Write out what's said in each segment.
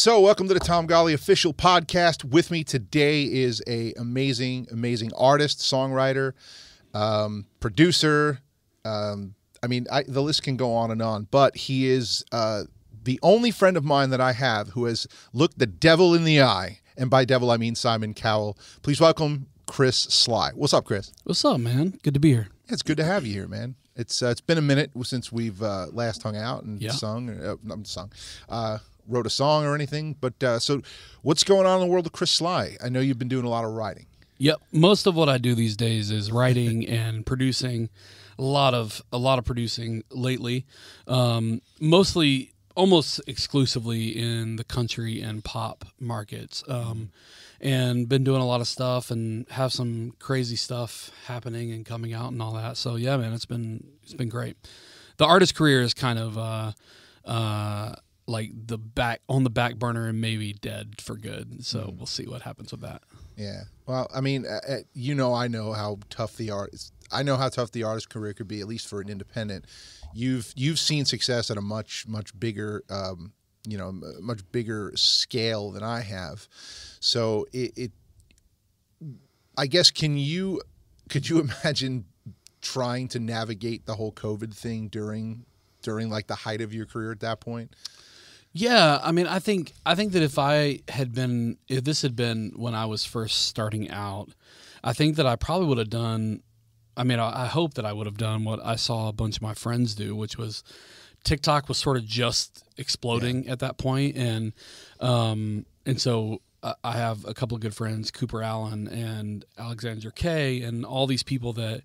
So welcome to the Tom Golly official podcast. With me today is a amazing artist, songwriter, producer. The list can go on and on, but he is the only friend of mine that I have who has looked the devil in the eye. And by devil, I mean Simon Cowell. Please welcome Chris Sligh. What's up, Chris? What's up, man? Good to be here. Yeah, it's good to have you here, man. It's been a minute since we've last hung out and wrote a song or anything. But so what's going on in the world of Chris Sligh? I know you've been doing a lot of writing. Yep. Most of what I do these days is writing and producing. A lot of producing lately. Mostly, almost exclusively in the country and pop markets. And been doing a lot of stuff and have some crazy stuff happening and coming out and all that. So yeah, man, it's been great. The artist career is kind of like on the back burner and maybe dead for good. So we'll see what happens with that. Yeah. Well, I mean, I know how tough the artist career could be, at least for an independent. You've seen success at a much bigger much bigger scale than I have. So I guess could you imagine trying to navigate the whole COVID thing during like the height of your career at that point? Yeah, I mean, I think that if this had been when I was first starting out, I think that I probably would have done. I mean, I hope that I would have done what I saw a bunch of my friends do, which was TikTok was sort of just exploding at that point, and so I have a couple of good friends, Cooper Allen and Alexander Kay, and all these people that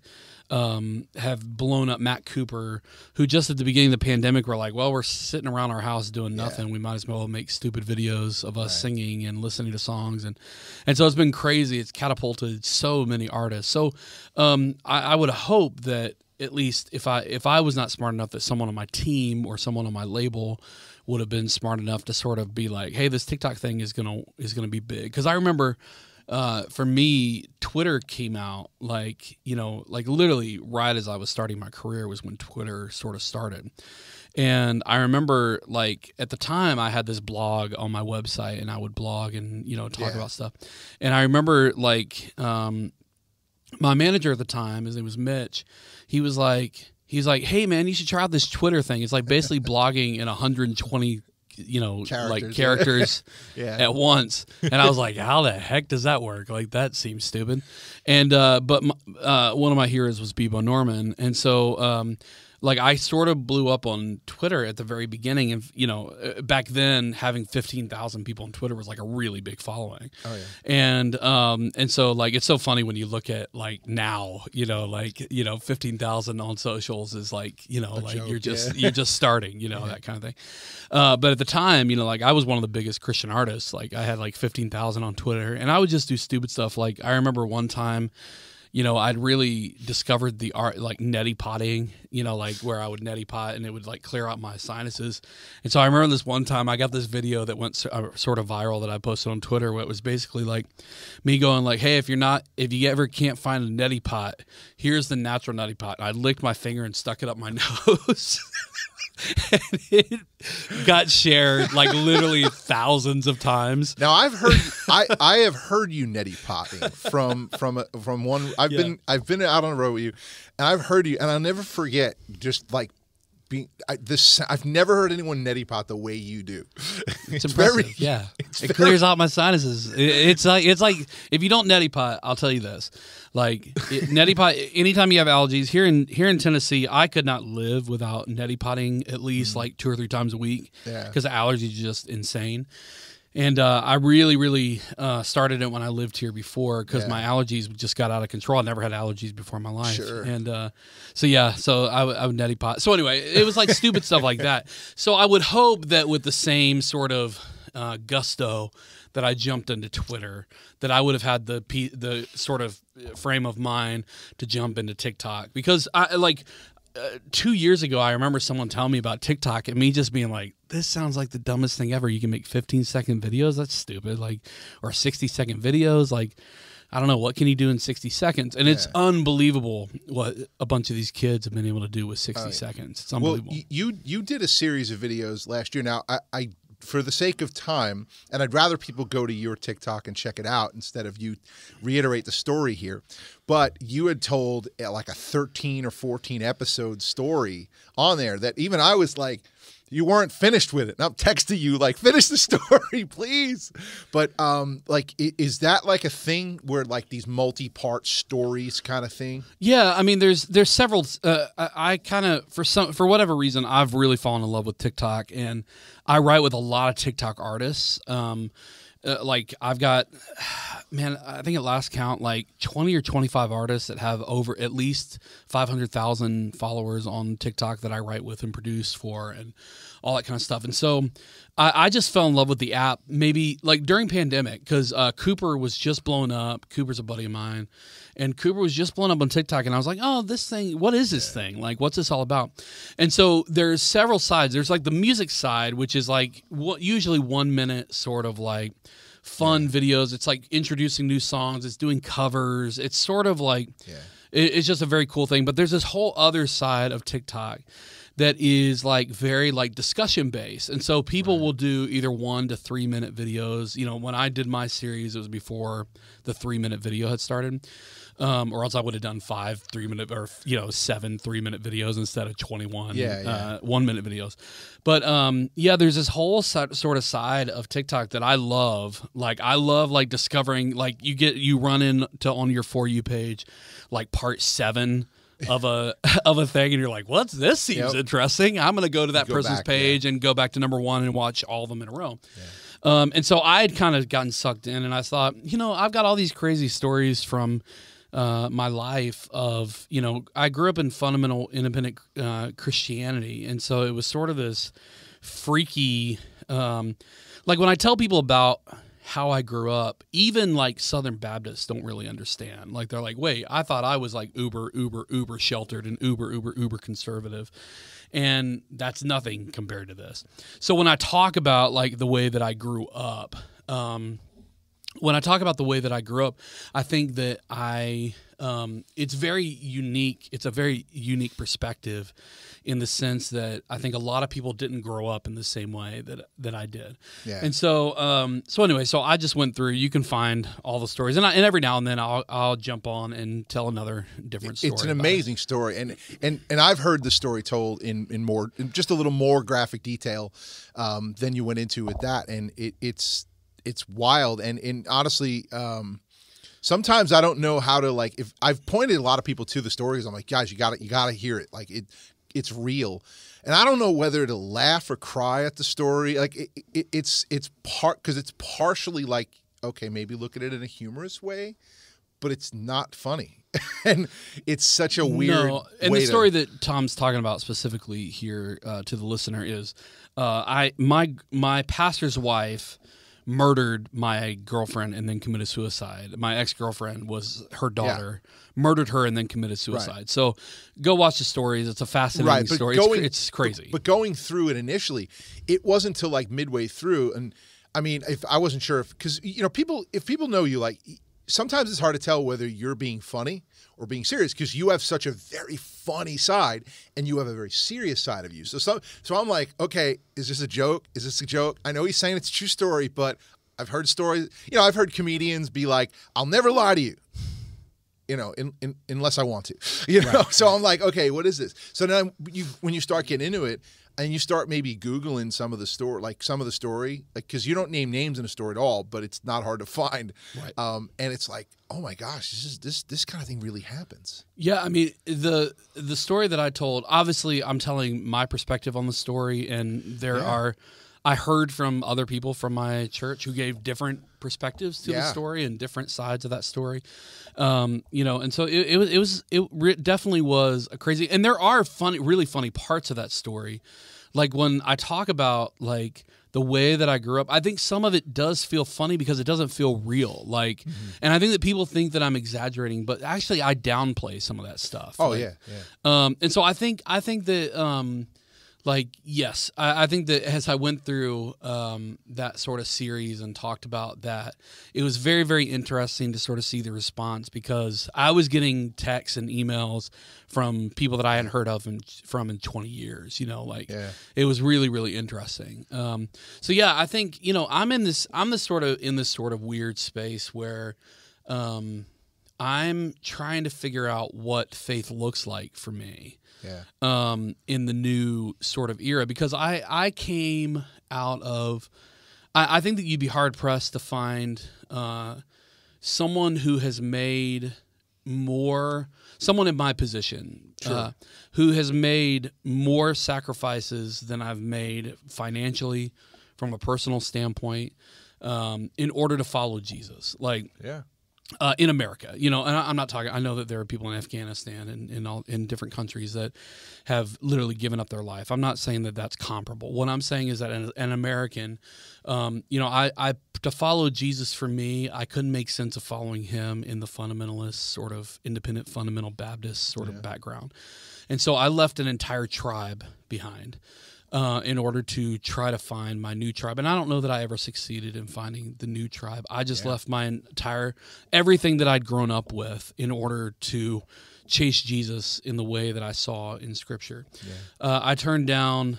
have blown up. Matt Cooper, who just at the beginning of the pandemic were like, well, we're sitting around our house doing nothing. We might as well make stupid videos of us singing and listening to songs. And so it's been crazy. It's catapulted so many artists. So I would hope that at least if I was not smart enough, that someone on my team or someone on my label would have been smart enough to sort of be like, hey, this TikTok thing is gonna be big. Because I remember for me, Twitter came out like literally right as I was starting my career was when Twitter sort of started. And I remember like at the time I had this blog on my website and I would blog and talk about stuff. And I remember like my manager at the time, his name was Mitch, he's like, hey man, you should try out this Twitter thing. It's like basically blogging in 120 characters at once. And I was like, how the heck does that work? Like, that seems stupid. And but one of my heroes was Bebo Norman, and so like I sort of blew up on Twitter at the very beginning, and back then having 15,000 people on Twitter was like a really big following. Oh yeah. And so like it's so funny when you look at like now, 15,000 on socials is like like joke, you're just starting, that kind of thing. But at the time, like I was one of the biggest Christian artists. Like I had like 15,000 on Twitter, and I would just do stupid stuff. Like I remember one time, I'd really discovered the art, like neti potting, like where I would neti pot and it would like clear out my sinuses. And so I remember this one time I got this video that went sort of viral that I posted on Twitter, where it was basically like me going like, hey, if you ever can't find a neti pot, here's the natural neti pot. And I licked my finger and stuck it up my nose. And it got shared like literally thousands of times. Now I have heard you neti potting from one. I've been out on the road with you, and I've heard you, and I'll never forget just like I've never heard anyone neti pot the way you do. It's impressive. It clears out my sinuses. It's like if you don't neti pot, I'll tell you this. Like neti pot, anytime you have allergies here in Tennessee, I could not live without neti potting at least like 2 or 3 times a week because the allergies are just insane. And I really started it when I lived here before because my allergies just got out of control. I never had allergies before in my life. Sure. And so I would neti pot. So anyway, it was like stupid stuff like that. So I would hope that with the same sort of gusto that I jumped into Twitter, that I would have had the sort of frame of mind to jump into TikTok. Because 2 years ago, I remember someone telling me about TikTok and me just being like, this sounds like the dumbest thing ever. You can make 15-second videos. That's stupid. Like, or 60-second videos. Like, I don't know. What can you do in 60 seconds? And it's unbelievable what a bunch of these kids have been able to do with 60 seconds. It's unbelievable. Well, you did a series of videos last year. Now, I for the sake of time, and I'd rather people go to your TikTok and check it out instead of you reiterate the story here. But you had told like a 13 or 14 episode story on there that even I was like, you weren't finished with it. And I'm texting you like, finish the story, please. But like, is that like a thing where like these multi-part stories kind of thing? Yeah, I mean, there's several. I kind of for whatever reason, I've really fallen in love with TikTok, and I write with a lot of TikTok artists. Like I've got, man, I think at last count, like 20 or 25 artists that have over at least 500,000 followers on TikTok that I write with and produce for and all that kind of stuff. And so I just fell in love with the app maybe like during pandemic because Cooper was just blowing up. Cooper's a buddy of mine. And Cooper was just blowing up on TikTok, and I was like, oh, this thing, what is this thing? Like, what's this all about? And so there's several sides. There's like the music side, which is like usually 1 minute sort of like fun videos. It's like introducing new songs. It's doing covers. It's sort of like, it's just a very cool thing. But there's this whole other side of TikTok that is like very like discussion based. And so people will do either 1 to 3 minute videos. You know, when I did my series, it was before the 3 minute video had started. Or else I would have done 5 3-minute or 7 3-minute videos instead of 21 1 minute videos. But there's this whole sort of side of TikTok that I love. Like I love like discovering like you run into on your For You page like part 7 of a thing, and you're like, what's this? Seems interesting. I'm going to go to that person's page and go back to number 1 and watch all of them in a row. Yeah. And so I had kind of gotten sucked in, and I thought, I've got all these crazy stories from my life of, I grew up in fundamental independent Christianity. And so it was sort of this freaky, like when I tell people about how I grew up, even like Southern Baptists don't really understand. Like they're like, wait, I thought I was like uber sheltered and uber conservative. And that's nothing compared to this. So when I talk about like the way that I grew up, I think that it's very unique. It's a very unique perspective in the sense that I think a lot of people didn't grow up in the same way that I did. Yeah. And so, anyway, I just went through, you can find all the stories, and every now and then I'll jump on and tell another different story. It's an amazing story. And I've heard the story told in just a little more graphic detail, than you went into with that. And it's wild. And honestly, sometimes I don't know how to, like, if I've pointed a lot of people to the stories, I'm like, guys, you gotta hear it. Like it's real. And I don't know whether to laugh or cry at the story. Like it's because it's partially like, okay, maybe look at it in a humorous way, but it's not funny. And it's such a weird and the story that Tom's talking about specifically here to the listener is my pastor's wife murdered my girlfriend and then committed suicide. My ex-girlfriend was her daughter, murdered her and then committed suicide. Right. So go watch the stories. It's a fascinating story. It's crazy. But going through it initially, it wasn't until like midway through. And I mean, if I wasn't sure because if people know you, like sometimes it's hard to tell whether you're being funny or being serious because you have such a very funny side and you have a very serious side of you. So I'm like, okay, is this a joke? Is this a joke? I know he's saying it's a true story, but I've heard stories. I've heard comedians be like, I'll never lie to you. Unless I want to. Right. So I'm like, okay, what is this? So then when you start getting into it and you start maybe Googling some of the story, like because you don't name names in a story at all, but it's not hard to find. Right. And it's like, oh my gosh, this kind of thing really happens. Yeah, I mean the story that I told, obviously I'm telling my perspective on the story, and I heard from other people from my church who gave different perspectives to the story and different sides of that story. And so it definitely was a crazy, and there are really funny parts of that story. Like when I talk about like the way that I grew up, I think some of it does feel funny because it doesn't feel real. Like, and I think that people think that I'm exaggerating, but actually I downplay some of that stuff. Oh, like, and so I think that, Like, yes, I think that as I went through that sort of series and talked about that, it was very, very interesting to sort of see the response, because I was getting texts and emails from people that I hadn't heard of in 20 years, It was really, really interesting. So yeah, I think, I'm in this sort of weird space where I'm trying to figure out what faith looks like for me. Yeah. In the new sort of era, because I came out of, I think that you'd be hard pressed to find someone who has made someone in my position, Sure. who has made more sacrifices than I've made financially, from a personal standpoint, in order to follow Jesus. Like, Yeah. in America, and I'm not talking. I know that there are people in Afghanistan and in different countries that have literally given up their life. I'm not saying that that's comparable. What I'm saying is that an American, I to follow Jesus, for me, I couldn't make sense of following him in the fundamentalist sort of independent fundamental Baptist sort of background, and so I left an entire tribe behind. In order to try to find my new tribe. And I don't know that I ever succeeded in finding the new tribe. I just left my everything that I'd grown up with in order to chase Jesus in the way that I saw in Scripture. Yeah. I turned down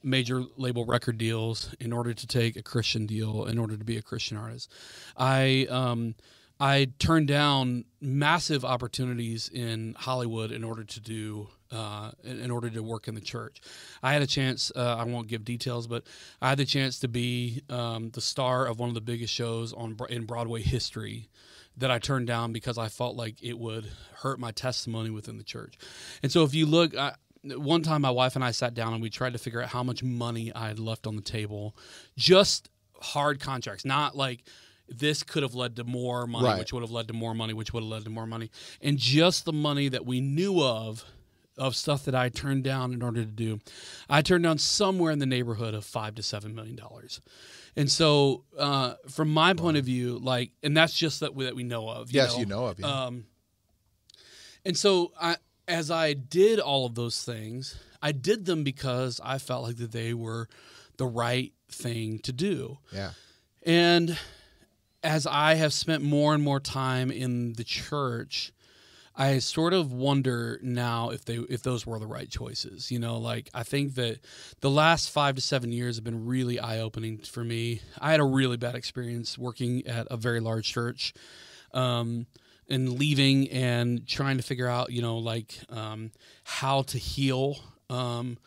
major label record deals in order to take a Christian deal, in order to be a Christian artist. I turned down massive opportunities in Hollywood in order to work in the church. I had a chance, I won't give details, but I had the chance to be the star of one of the biggest shows in Broadway history that I turned down because I felt like it would hurt my testimony within the church. And so if you look, one time my wife and I sat down and we tried to figure out how much money I had left on the table, just hard contracts, not like this could have led to more money, Right. which would have led to more money, which would have led to more money. And just the money that we knew of stuff that I turned down in order to do, I turned down somewhere in the neighborhood of $5 to $7 million. And so, from my point of view, and that's just that we know of. You know of. Yeah. And so, as I did all of those things, I did them because I felt like that they were the right thing to do. Yeah. And as I have spent more and more time in the church, I sort of wonder now if those were the right choices. I think that the last 5 to 7 years have been really eye-opening for me. I had a really bad experience working at a very large church, and leaving and trying to figure out, how to heal from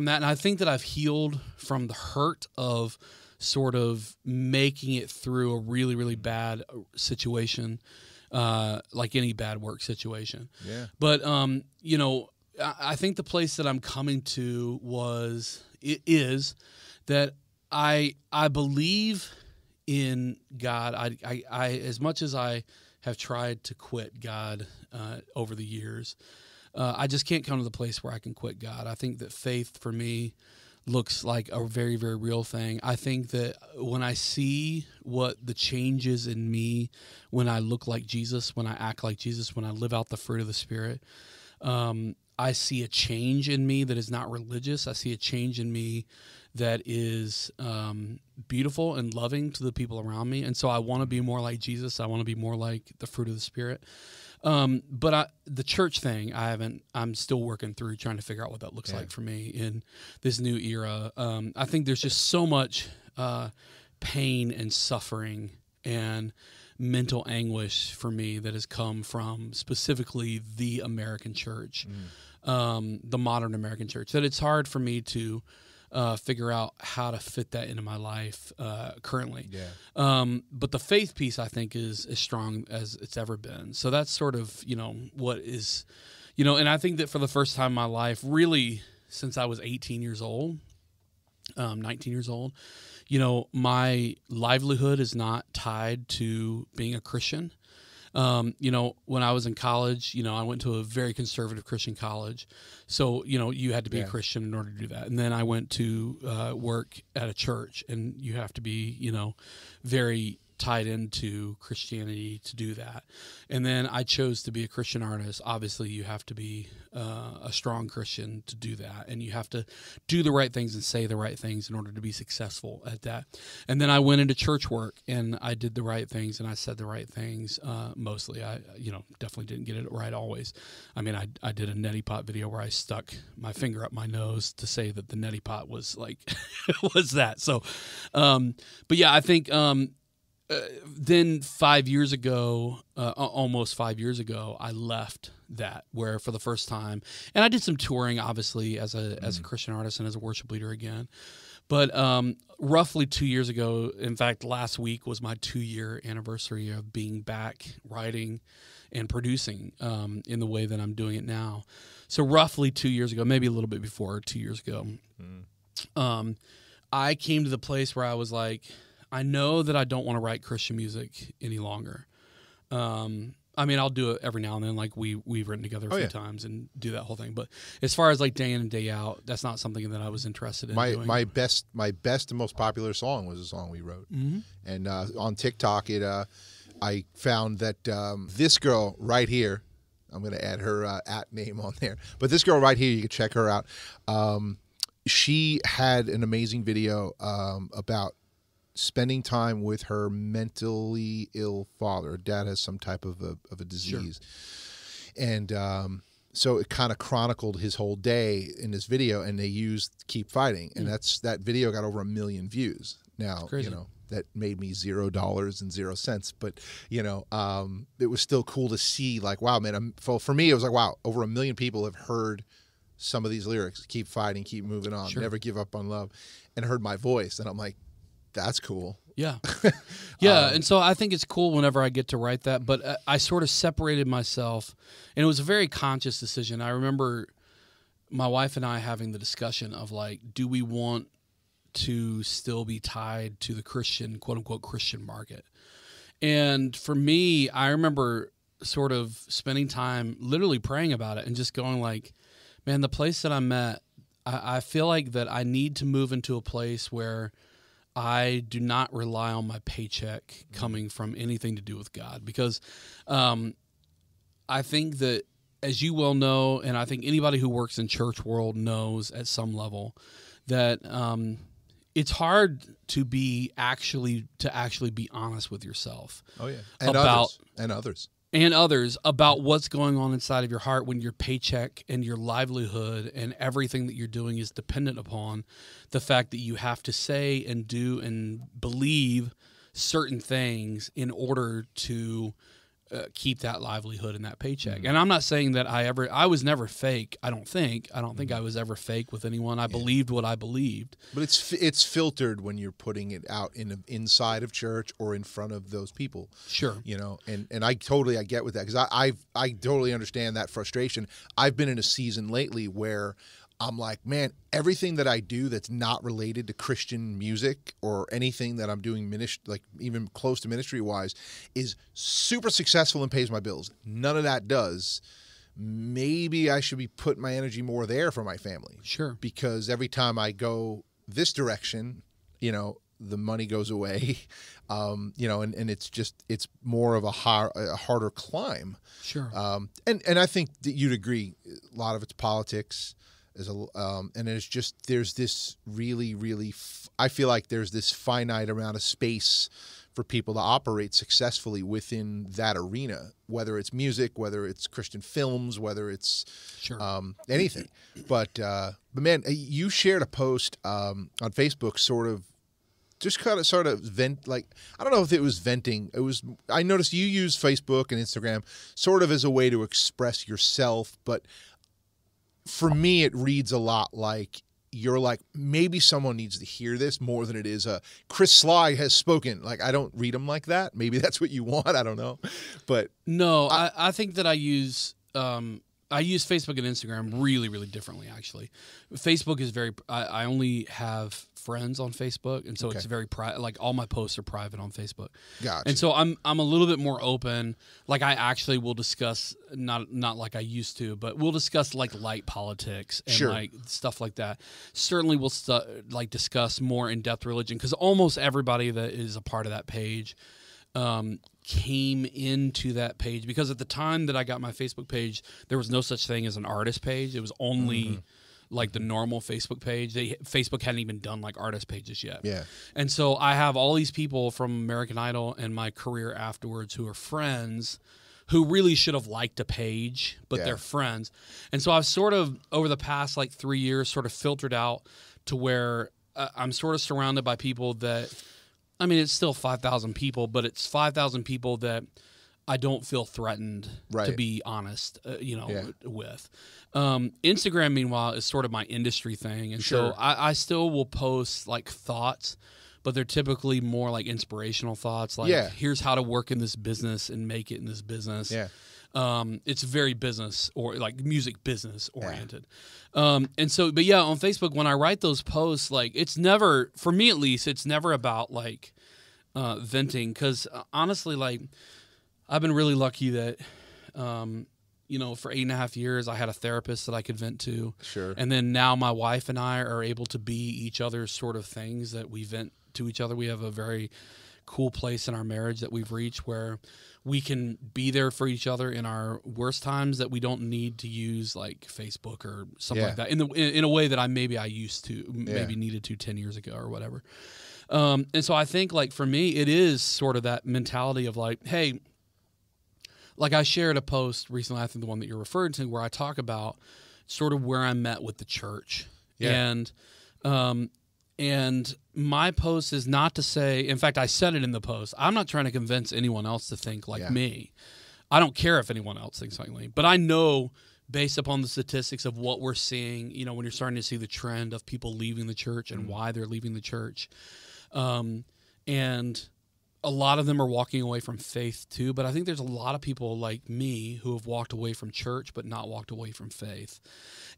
that. And I think that I've healed from the hurt of sort of making it through a really, really bad situation. Like any bad work situation. Yeah. But, I think the place that I'm coming to is that I believe in God. I as much as I have tried to quit God over the years, I just can't come to the place where I can quit God. I think that faith for me looks like a very, very real thing. I think that when I see what the change is in me, when I look like Jesus, when I act like Jesus, when I live out the fruit of the Spirit, I see a change in me that is not religious. I see a change in me that is beautiful and loving to the people around me. And so I want to be more like Jesus. I want to be more like the fruit of the Spirit. But the church thing, I'm still working through trying to figure out what that looks like for me in this new era. I think there's just so much pain and suffering and mental anguish for me that has come from specifically the American church, the modern American church, that it's hard for me to figure out how to fit that into my life currently. Yeah. But the faith piece, I think, is as strong as it's ever been. So that's sort of, what is, and I think that for the first time in my life, really since I was 18 years old, 19 years old, my livelihood is not tied to being a Christian. When I was in college, I went to a very conservative Christian college. So, you had to be a Christian in order to do that. And then I went to work at a church, and you have to be, very tied into Christianity to do that. And then I chose to be a Christian artist. Obviously, you have to be a strong Christian to do that, and you have to do the right things and say the right things in order to be successful at that. And then I went into church work, and I did the right things, and I said the right things. Mostly, I definitely didn't get it right always. I mean, I did a neti pot video where I stuck my finger up my nose to say that the neti pot was like was that. So, but yeah, I think. Then 5 years ago, almost 5 years ago, I left that, where for the first time, and I did some touring, obviously, as a Christian artist and as a worship leader again. But roughly 2 years ago, in fact, last week was my 2-year anniversary of being back writing and producing in the way that I'm doing it now. So roughly 2 years ago, maybe a little bit before 2 years ago, I came to the place where I was like, I know that I don't want to write Christian music any longer. I mean, I'll do it every now and then, like we've written together a few times and do that whole thing. But as far as like day in and day out, that's not something that I was interested in doing. My best and most popular song was a song we wrote. And on TikTok, I found that this girl right here, I'm going to add her at name on there, but this girl right here, you can check her out. She had an amazing video about spending time with her mentally ill father. Her dad has some type of a disease. Sure. And so it kind of chronicled his whole day in this video, and they used Keep Fighting. And that video got over 1 million views. Now, that made me $0.00. But, it was still cool to see, like, wow, man, for me, it was like, wow, over 1 million people have heard some of these lyrics. Keep fighting, keep moving on, never give up on love, and heard my voice. And I'm like, that's cool. Yeah. Yeah. And so I think it's cool whenever I get to write that, but I sort of separated myself, and it was a very conscious decision. I remember my wife and I having the discussion of like, do we want to still be tied to the Christian, quote unquote, Christian market? And for me, I remember sort of spending time literally praying about it and just going like, man, the place that I'm at, I feel like that I need to move into a place where I do not rely on my paycheck coming from anything to do with God, because I think that, as you well know, and I think anybody who works in church world knows at some level, that it's hard to actually be honest with yourself. Oh yeah, and others about what's going on inside of your heart when your paycheck and your livelihood and everything that you're doing is dependent upon the fact that you have to say and do and believe certain things in order to keep that livelihood and that paycheck. And I'm not saying that I was never fake. I don't think I was ever fake with anyone. I believed what I believed. But it's filtered when you're putting it out inside of church or in front of those people. Sure. And I get with that, because I totally understand that frustration. I've been in a season lately where I'm like, man, everything that I do that's not related to Christian music or anything that I'm doing like even close to ministry wise is super successful and pays my bills. None of that does. Maybe I should be putting my energy more there for my family. Sure. Because every time I go this direction, the money goes away, and it's more of a harder climb. Sure. And I think that you'd agree, a lot of it's politics. And there's this really, I feel like there's this finite amount of space for people to operate successfully within that arena, whether it's music, whether it's Christian films, whether it's anything. But man, you shared a post on Facebook, sort of vent, like, I don't know if it was venting. I noticed you use Facebook and Instagram sort of as a way to express yourself, but for me, it reads a lot like you're like, maybe someone needs to hear this more than it is Chris Sligh has spoken. Like, I don't read them like that. Maybe that's what you want. I don't know. But no, I think that I use Facebook and Instagram really, really differently, actually. Facebook is I only have friends on Facebook, and so it's very private. Like, all my posts are private on Facebook. Gotcha. And so I'm a little bit more open. Like, I actually will discuss, not like I used to, but we'll discuss like light politics and like stuff like that. Certainly we'll discuss more in-depth religion, because almost everybody that is a part of that page came into that page, because at the time that I got my Facebook page, there was no such thing as an artist page. It was only like the normal Facebook page. Facebook hadn't even done like artist pages yet. Yeah. And so I have all these people from American Idol and my career afterwards who are friends who really should have liked a page, but they're friends. And so I've sort of, over the past like 3 years, sort of filtered out to where I'm sort of surrounded by people that, I mean, it's still 5,000 people, but it's 5,000 people that I don't feel threatened, to be honest, with. Instagram, meanwhile, is sort of my industry thing. And so I still will post like thoughts, but they're typically more like inspirational thoughts. Like, here's how to work in this business and make it in this business. Yeah. It's very business or like music business oriented. And so, but yeah, on Facebook, when I write those posts, like it's never, for me at least, it's never about like venting. Cause honestly, like I've been really lucky that, for 8.5 years, I had a therapist that I could vent to. Sure. And then now my wife and I are able to be each other's sort of things that we vent to each other. We have a very cool place in our marriage that we've reached where we can be there for each other in our worst times, that we don't need to use like Facebook or something like that in a way that I used to, maybe needed to 10 years ago or whatever. And so I think like for me, it is sort of that mentality of like, hey, like I shared a post recently, I think the one that you're referring to, where I talk about sort of where I met with the church. Yeah. And my post is not to say, in fact, I said it in the post, I'm not trying to convince anyone else to think like me. I don't care if anyone else thinks like me, but I know based upon the statistics of what we're seeing, when you're starting to see the trend of people leaving the church and why they're leaving the church. And a lot of them are walking away from faith too, but I think there's a lot of people like me who have walked away from church but not walked away from faith.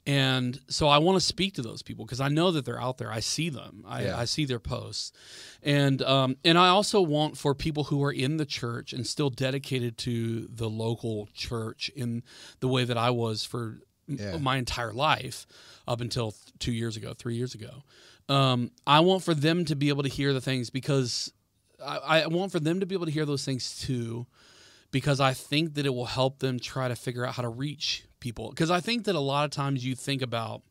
And so I want to speak to those people because I know that they're out there. I see them. I see their posts. And I also want for people who are in the church and still dedicated to the local church in the way that I was for my entire life up until 3 years ago. I want for them to be able to hear the things because I want for them to be able to hear those things too, because I think that it will help them try to figure out how to reach people. Because I think that a lot of times you think about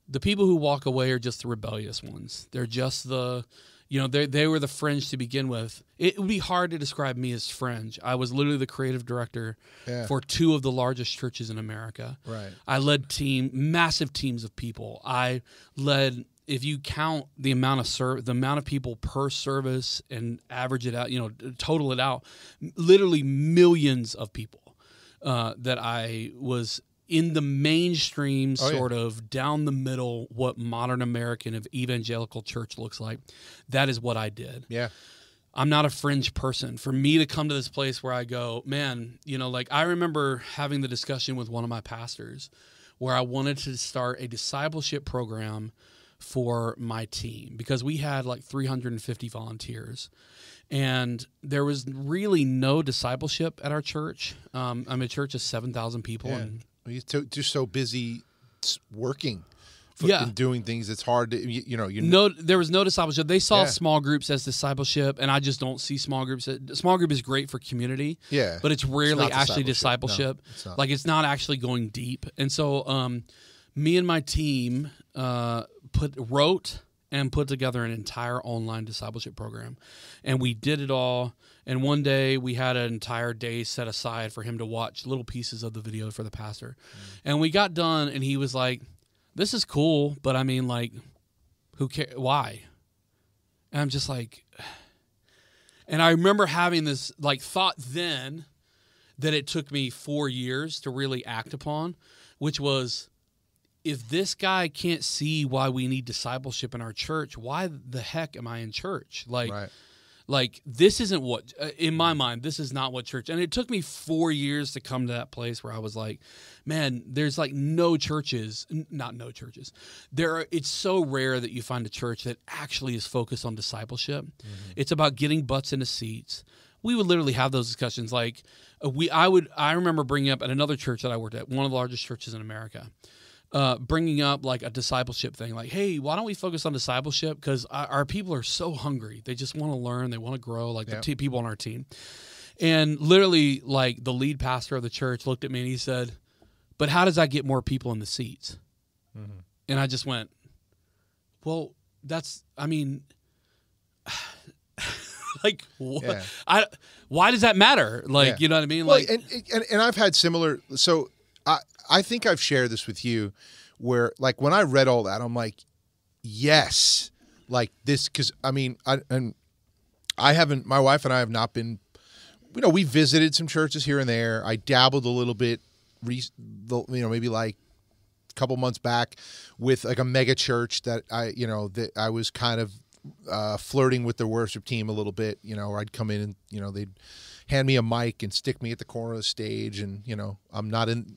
the people who walk away are just the rebellious ones. They're just they were the fringe to begin with. It would be hard to describe me as fringe. I was literally the creative director for 2 of the largest churches in America. Right. I led massive teams of people. I led, if you count the amount of people per service and average it out, total it out, literally millions of people that I was in the mainstream sort of down the middle, what modern American of evangelical church looks like. That is what I did. Yeah. I'm not a fringe person. For me to come to this place where I go, man, like I remember having the discussion with one of my pastors where I wanted to start a discipleship program for my team because we had like 350 volunteers and there was really no discipleship at our church. I'm a church of 7,000 people. And you're just so busy working and doing things. It's hard to, there was no discipleship. They saw small groups as discipleship, and I just don't see small groups. Small group is great for community, but it's rarely actually discipleship. No, it's not. Like it's not actually going deep. And so me and my team wrote and put together an entire online discipleship program. And we did it all. And one day we had an entire day set aside for him to watch little pieces of the video for the pastor. And we got done and he was like, this is cool, but I mean, like, who cares? Why? And I'm just like, and I remember having this like thought then that it took me 4 years to really act upon, which was, if this guy can't see why we need discipleship in our church, why the heck am I in church? Like this isn't what, in my mind, this is not what church. And it took me 4 years to come to that place where I was like, man, there's like not no churches. It's so rare that you find a church that actually is focused on discipleship. Mm-hmm. It's about getting butts into seats. We would literally have those discussions. Like I remember bringing up at another church that I worked at, one of the largest churches in America. bringing up like a discipleship thing, like, hey, why don't we focus on discipleship? Because our people are so hungry. They just want to learn. They want to grow, like the people on our team. And literally, like, the lead pastor of the church looked at me and he said, but how does that get more people in the seats? Mm-hmm. And I just went, well, like, why does that matter? Like, you know what I mean? Well, like, and I've had similar. So I think I've shared this with you, where like when I read all that, I'm like, yes, like this, because I mean, I haven't. My wife and I have not been. We visited some churches here and there. I dabbled a little bit, maybe like a couple months back with like a mega church that I was kind of flirting with the worship team a little bit, where I'd come in and, they'd hand me a mic and stick me at the corner of the stage. And, I'm not in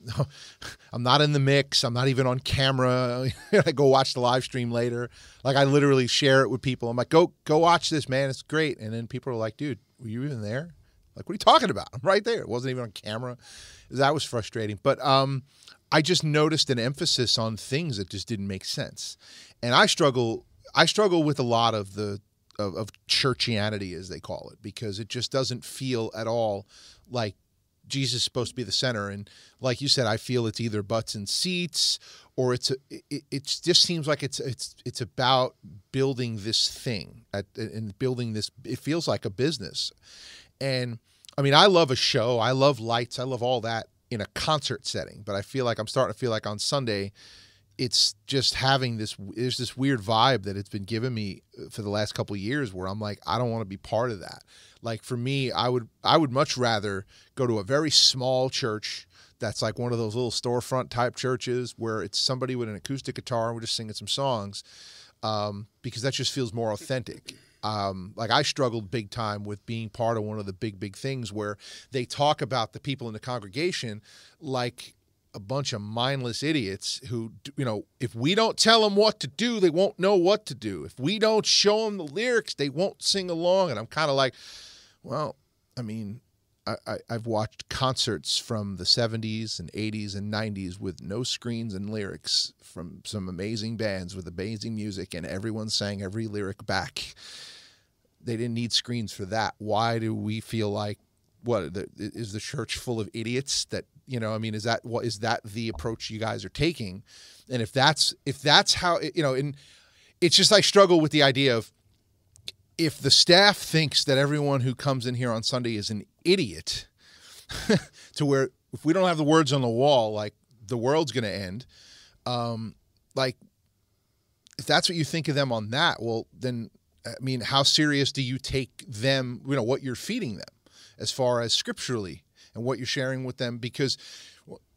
the mix. I'm not even on camera. I go watch the live stream later. Like I literally share it with people. I'm like, go watch this, man. It's great. And then people are like, dude, were you even there? Like, what are you talking about? I'm right there. It wasn't even on camera. That was frustrating. But I just noticed an emphasis on things that just didn't make sense. And I struggle with a lot of of churchianity, as they call it, because it just doesn't feel at all like Jesus is supposed to be the center. And like you said, I feel it's either butts and seats, or it just seems like it's about building this thing and building this. It feels like a business. And I mean, I love a show. I love lights. I love all that in a concert setting. But I feel like I'm starting to feel like on Sunday, it's just there's this weird vibe that it's been giving me for the last couple of years where I'm like, I don't want to be part of that. Like for me, I would much rather go to a very small church that's like one of those little storefront type churches where it's somebody with an acoustic guitar and we're just singing some songs, because that just feels more authentic. Like I struggled big time with being part of one of the big things where they talk about the people in the congregation like a bunch of mindless idiots who, if we don't tell them what to do, they won't know what to do. If we don't show them the lyrics, they won't sing along. And I'm kind of like, well, I mean, I've watched concerts from the 70s and 80s and 90s with no screens and lyrics from some amazing bands with amazing music, and everyone sang every lyric back. They didn't need screens for that. Why do we feel like, is the church full of idiots that, I mean, is that the approach you guys are taking? And if that's how, and it's just, I struggle with the idea of, if the staff thinks that everyone who comes in here on Sunday is an idiot, to where if we don't have the words on the wall, like the world's going to end, like if that's what you think of them on that, well, then, I mean, how serious do you take them, what you're feeding them as far as scripturally and what you're sharing with them? Because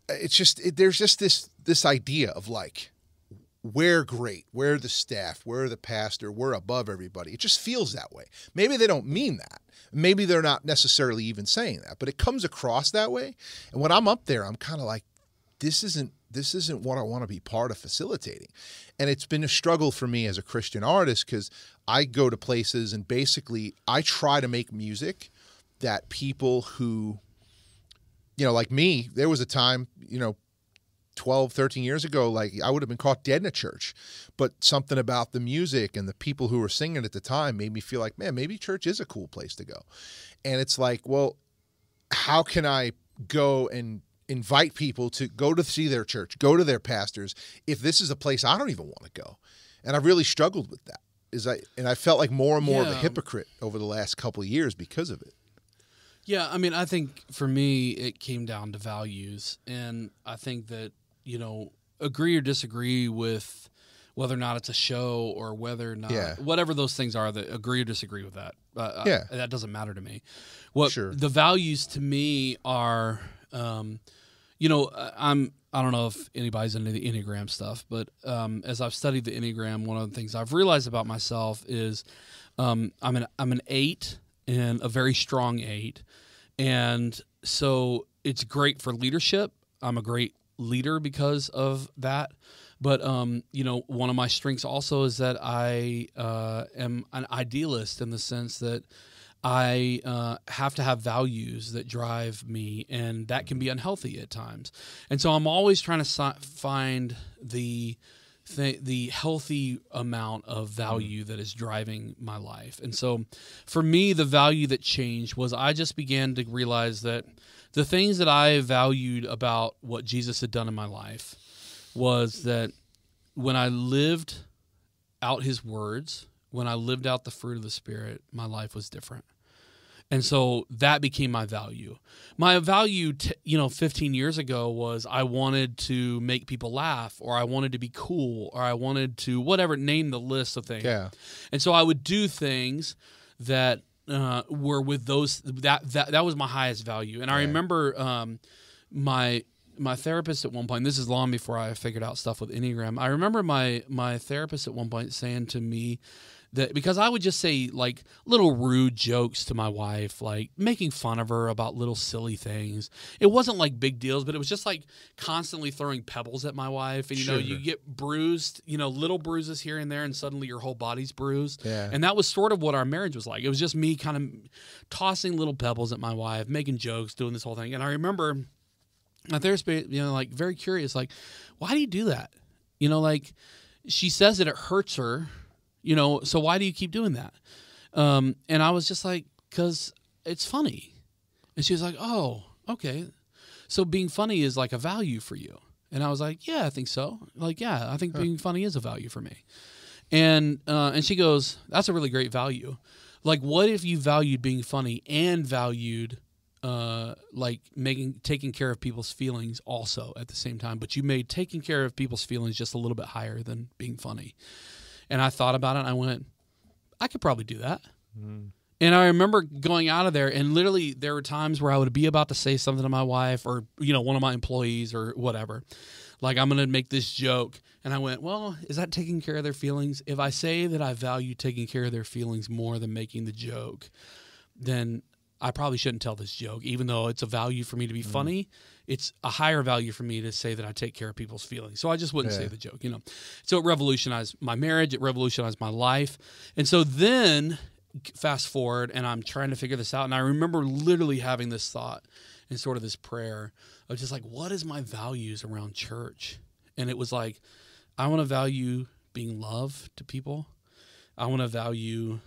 it's just, there's just this idea of like, we're great, we're the staff, we're the pastor, we're above everybody. It just feels that way. Maybe they don't mean that. Maybe they're not necessarily even saying that, but it comes across that way. And when I'm up there, I'm kind of like, this isn't what I want to be part of facilitating. And it's been a struggle for me as a Christian artist, because I go to places and basically I try to make music that people who, like me, there was a time, 12, 13 years ago, like I would have been caught dead in a church, but something about the music and the people who were singing at the time made me feel like, man, maybe church is a cool place to go. And it's like, well, how can I go and invite people to go to see their church, go to their pastors, if this is a place I don't even want to go? And I've really struggled with that. I felt like more and more of a hypocrite over the last couple of years because of it. Yeah, I mean, I think for me, it came down to values. And I think that, agree or disagree with whether or not it's a show or whether or not, whatever those things are, that agree or disagree with that. That doesn't matter to me. The values to me are, I don't know if anybody's into the Enneagram stuff, but as I've studied the Enneagram, one of the things I've realized about myself is I'm an 8 and a very strong 8. And so it's great for leadership. I'm a great leader because of that. But, one of my strengths also is that I am an idealist, in the sense that I have to have values that drive me, and that can be unhealthy at times. And so I'm always trying to find the healthy amount of value that is driving my life. And so for me, the value that changed was I just began to realize that the things that I valued about what Jesus had done in my life was that when I lived out his words, when I lived out the fruit of the Spirit, my life was different. And so that became my value. My value, 15 years ago was I wanted to make people laugh, or I wanted to be cool, or I wanted to whatever, name the list of things. Yeah. And so I would do things that were with those, that was my highest value. And I remember my therapist at one point, this is long before I figured out stuff with Enneagram. I remember my therapist at one point saying to me that, because I would just say like little rude jokes to my wife, like making fun of her about little silly things. It wasn't like big deals, but it was just like constantly throwing pebbles at my wife. And, you get bruised, little bruises here and there, and suddenly your whole body's bruised. Yeah. And that was sort of what our marriage was like. It was just me kind of tossing little pebbles at my wife, making jokes, doing this whole thing. And I remember my therapist, like very curious, like, why do you do that? Like she says that it hurts her, so why do you keep doing that? And I was just like, because it's funny. And she was like, oh, okay. So being funny is like a value for you. And I was like, yeah, I think so. Like, yeah, I think being funny is a value for me. And she goes, that's a really great value. Like, what if you valued being funny and valued taking care of people's feelings also at the same time, but you made taking care of people's feelings just a little bit higher than being funny? And I thought about it, and I went, I could probably do that. Mm. And I remember going out of there, and literally there were times where I would be about to say something to my wife or, one of my employees or whatever. Like, I'm going to make this joke. And I went, well, is that taking care of their feelings? If I say that I value taking care of their feelings more than making the joke, then I probably shouldn't tell this joke. Even though it's a value for me to be funny, it's a higher value for me to say that I take care of people's feelings. So I just wouldn't say the joke, So it revolutionized my marriage. It revolutionized my life. And so then fast forward, and I'm trying to figure this out. And I remember literally having this thought and sort of this prayer of just like, what is my values around church? And it was like, I want to value being love to people. I want to value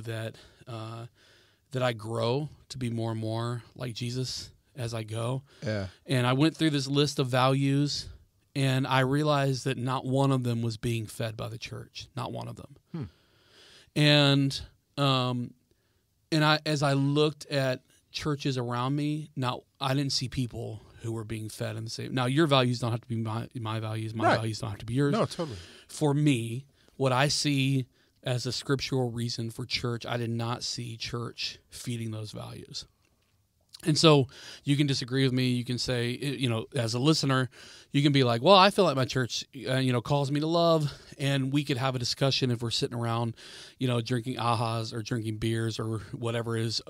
that that I grow to be more and more like Jesus as I go. Yeah. And I went through this list of values, and I realized that not one of them was being fed by the church. Not one of them. And as I looked at churches around me, now I didn't see people who were being fed in the same. Now your values don't have to be my values. My values don't have to be yours. No, totally. For me, what I see as a scriptural reason for church, I did not see church feeding those values. And so you can disagree with me. You can say, as a listener, you can be like, well, I feel like my church, calls me to love. And we could have a discussion if we're sitting around, drinking ahas or drinking beers or whatever is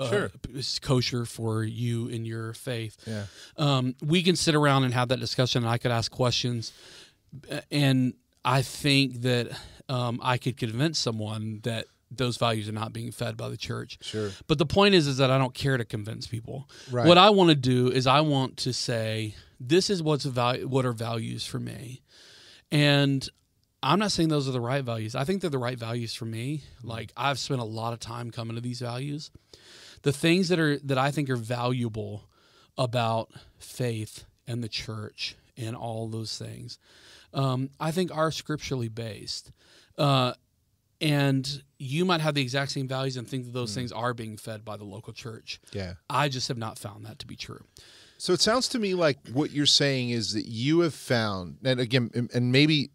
kosher for you in your faith. Yeah. We can sit around and have that discussion, and I could ask questions. And I think that I could convince someone that those values are not being fed by the church. Sure. But the point is that I don't care to convince people. Right. What I want to do is I want to say, this is what are values for me. And I'm not saying those are the right values. I think they're the right values for me. Like, I've spent a lot of time coming to these values. The things that I think are valuable about faith and the church and all those things, I think are scripturally based. And you might have the exact same values and think that those things are being fed by the local church. Yeah. I just have not found that to be true. So it sounds to me like what you're saying is that you have found, and again, and maybe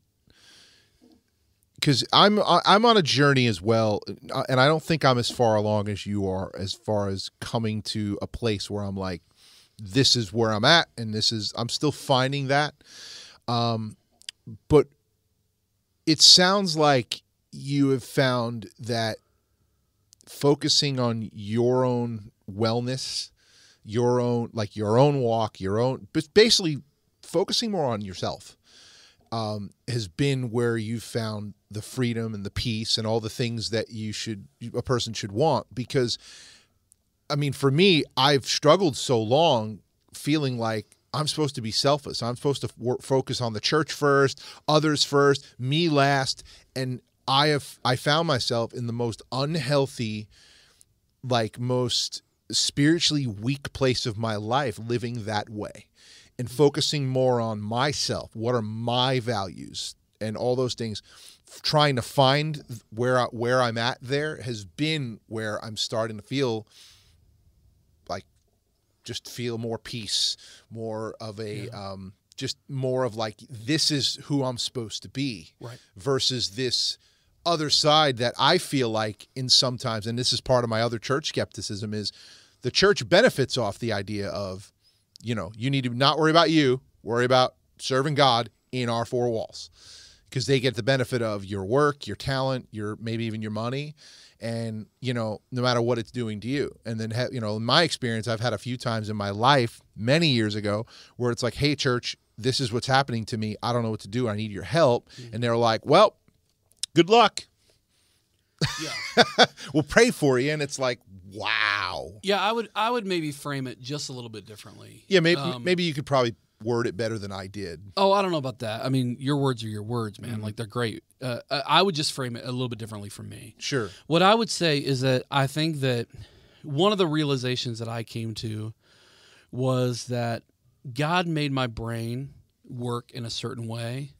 because I'm on a journey as well, and I don't think I'm as far along as you are as far as coming to a place where I'm like, this is where I'm at, and I'm still finding that. But it sounds like you have found that focusing on your own wellness, your own walk, but basically focusing more on yourself has been where you've found the freedom and the peace and all the things that a person should want. Because, I mean, for me, I've struggled so long feeling like I'm supposed to be selfless. I'm supposed to focus on the church first, others first, me last. And I found myself in the most unhealthy, like most spiritually weak place of my life, living that way and focusing more on myself. What are my values and all those things? Trying to find where I'm at there has been where I'm starting to feel like just feel more peace, more of a just more of like, this is who I'm supposed to be, right, versus this other side that I feel like in sometimes, and this is part of my other church skepticism, is the church benefits off the idea of, you know, you need to not worry about you, worry about serving God in our four walls, because they get the benefit of your work, your talent, your maybe even your money, and, you know, no matter what it's doing to you. And then, you know, in my experience, I've had a few times in my life many years ago where it's like, hey, church, this is what's happening to me. I don't know what to do. I need your help. Mm-hmm. And they're like, well, good luck. Yeah. We'll pray for you. And it's like, wow. Yeah, I would maybe frame it just a little bit differently. Yeah, maybe you could probably word it better than I did. Oh, I don't know about that. I mean, your words are your words, man. Mm-hmm. Like, they're great. I would just frame it a little bit differently from me. Sure. What I would say is that I think that one of the realizations that I came to was that God made my brain work in a certain way.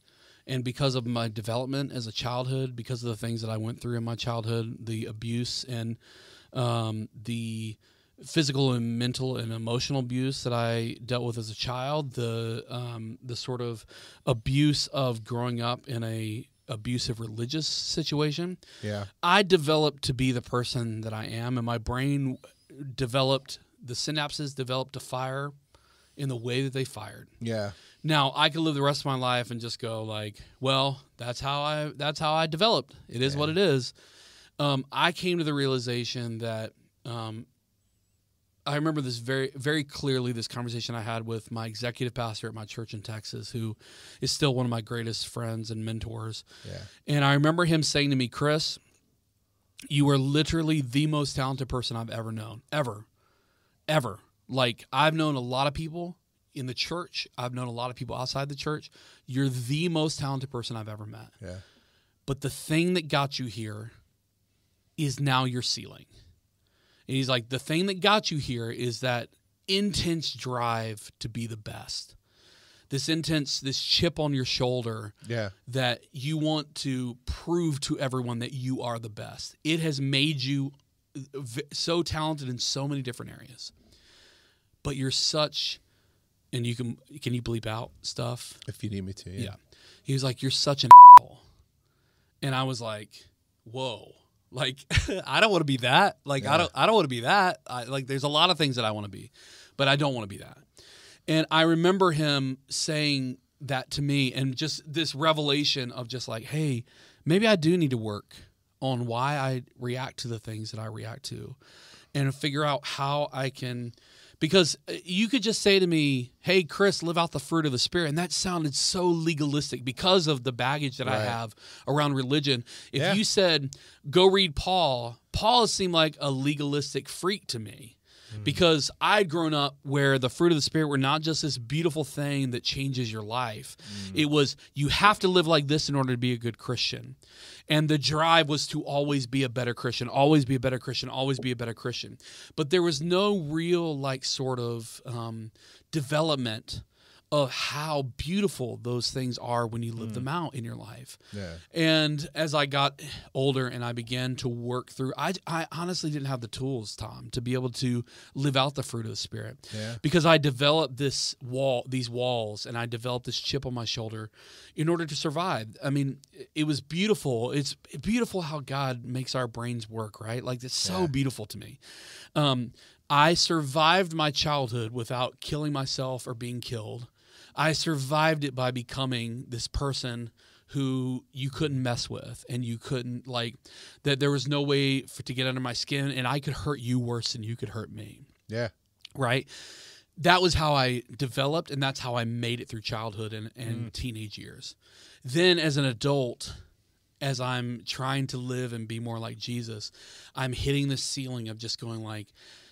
And because of my development as a childhood, because of the things that I went through in my childhood, the abuse and the physical and mental and emotional abuse that I dealt with as a child, the sort of abuse of growing up in a abusive religious situation, I developed to be the person that I am, and my brain developed, the synapses developed to fire in the way that they fired. Yeah. Now, I could live the rest of my life and just go like, well, that's how I developed. It is what it is. I came to the realization that I remember this very, very clearly, this conversation I had with my executive pastor at my church in Texas, who is still one of my greatest friends and mentors. Yeah. And I remember him saying to me, Chris, you are literally the most talented person I've ever known, ever. Like, I've known a lot of people in the church. I've known a lot of people outside the church. You're the most talented person I've ever met. Yeah. But the thing that got you here is now your ceiling. And he's like, the thing that got you here is that intense drive to be the best. This intense, this chip on your shoulder that you want to prove to everyone that you are the best. It has made you so talented in so many different areas. But you're such, and can you bleep out stuff? If you need me to, yeah. He was like, you're such an asshole. And I was like, whoa. Like, I don't want to be that. Like, I don't want to be that. Like, there's a lot of things that I want to be, but I don't want to be that. And I remember him saying that to me, and just this revelation of just like, hey, maybe I do need to work on why I react to the things that I react to, and figure out how I can. Because you could just say to me, hey, Chris, live out the fruit of the Spirit. And that sounded so legalistic because of the baggage that I have around religion. If you said, go read Paul seemed like a legalistic freak to me. Because I'd grown up where the fruit of the Spirit were not just this beautiful thing that changes your life. It was, you have to live like this in order to be a good Christian. And the drive was to always be a better Christian, always be a better Christian, always be a better Christian. But there was no real like sort of development of how beautiful those things are when you live them out in your life. Yeah. And as I got older and I began to work through, I honestly didn't have the tools, Tom, to be able to live out the fruit of the Spirit. Yeah. Because I developed these walls, and I developed this chip on my shoulder in order to survive. I mean, it was beautiful. It's beautiful how God makes our brains work, right? Like, it's so beautiful to me. I survived my childhood without killing myself or being killed. I survived it by becoming this person who you couldn't mess with, and you couldn't, like, that there was no way to get under my skin, and I could hurt you worse than you could hurt me. Yeah. Right? that was how I developed, and that's how I made it through childhood and teenage years. Then as an adult, as I'm trying to live and be more like Jesus, I'm hitting the ceiling of just going like,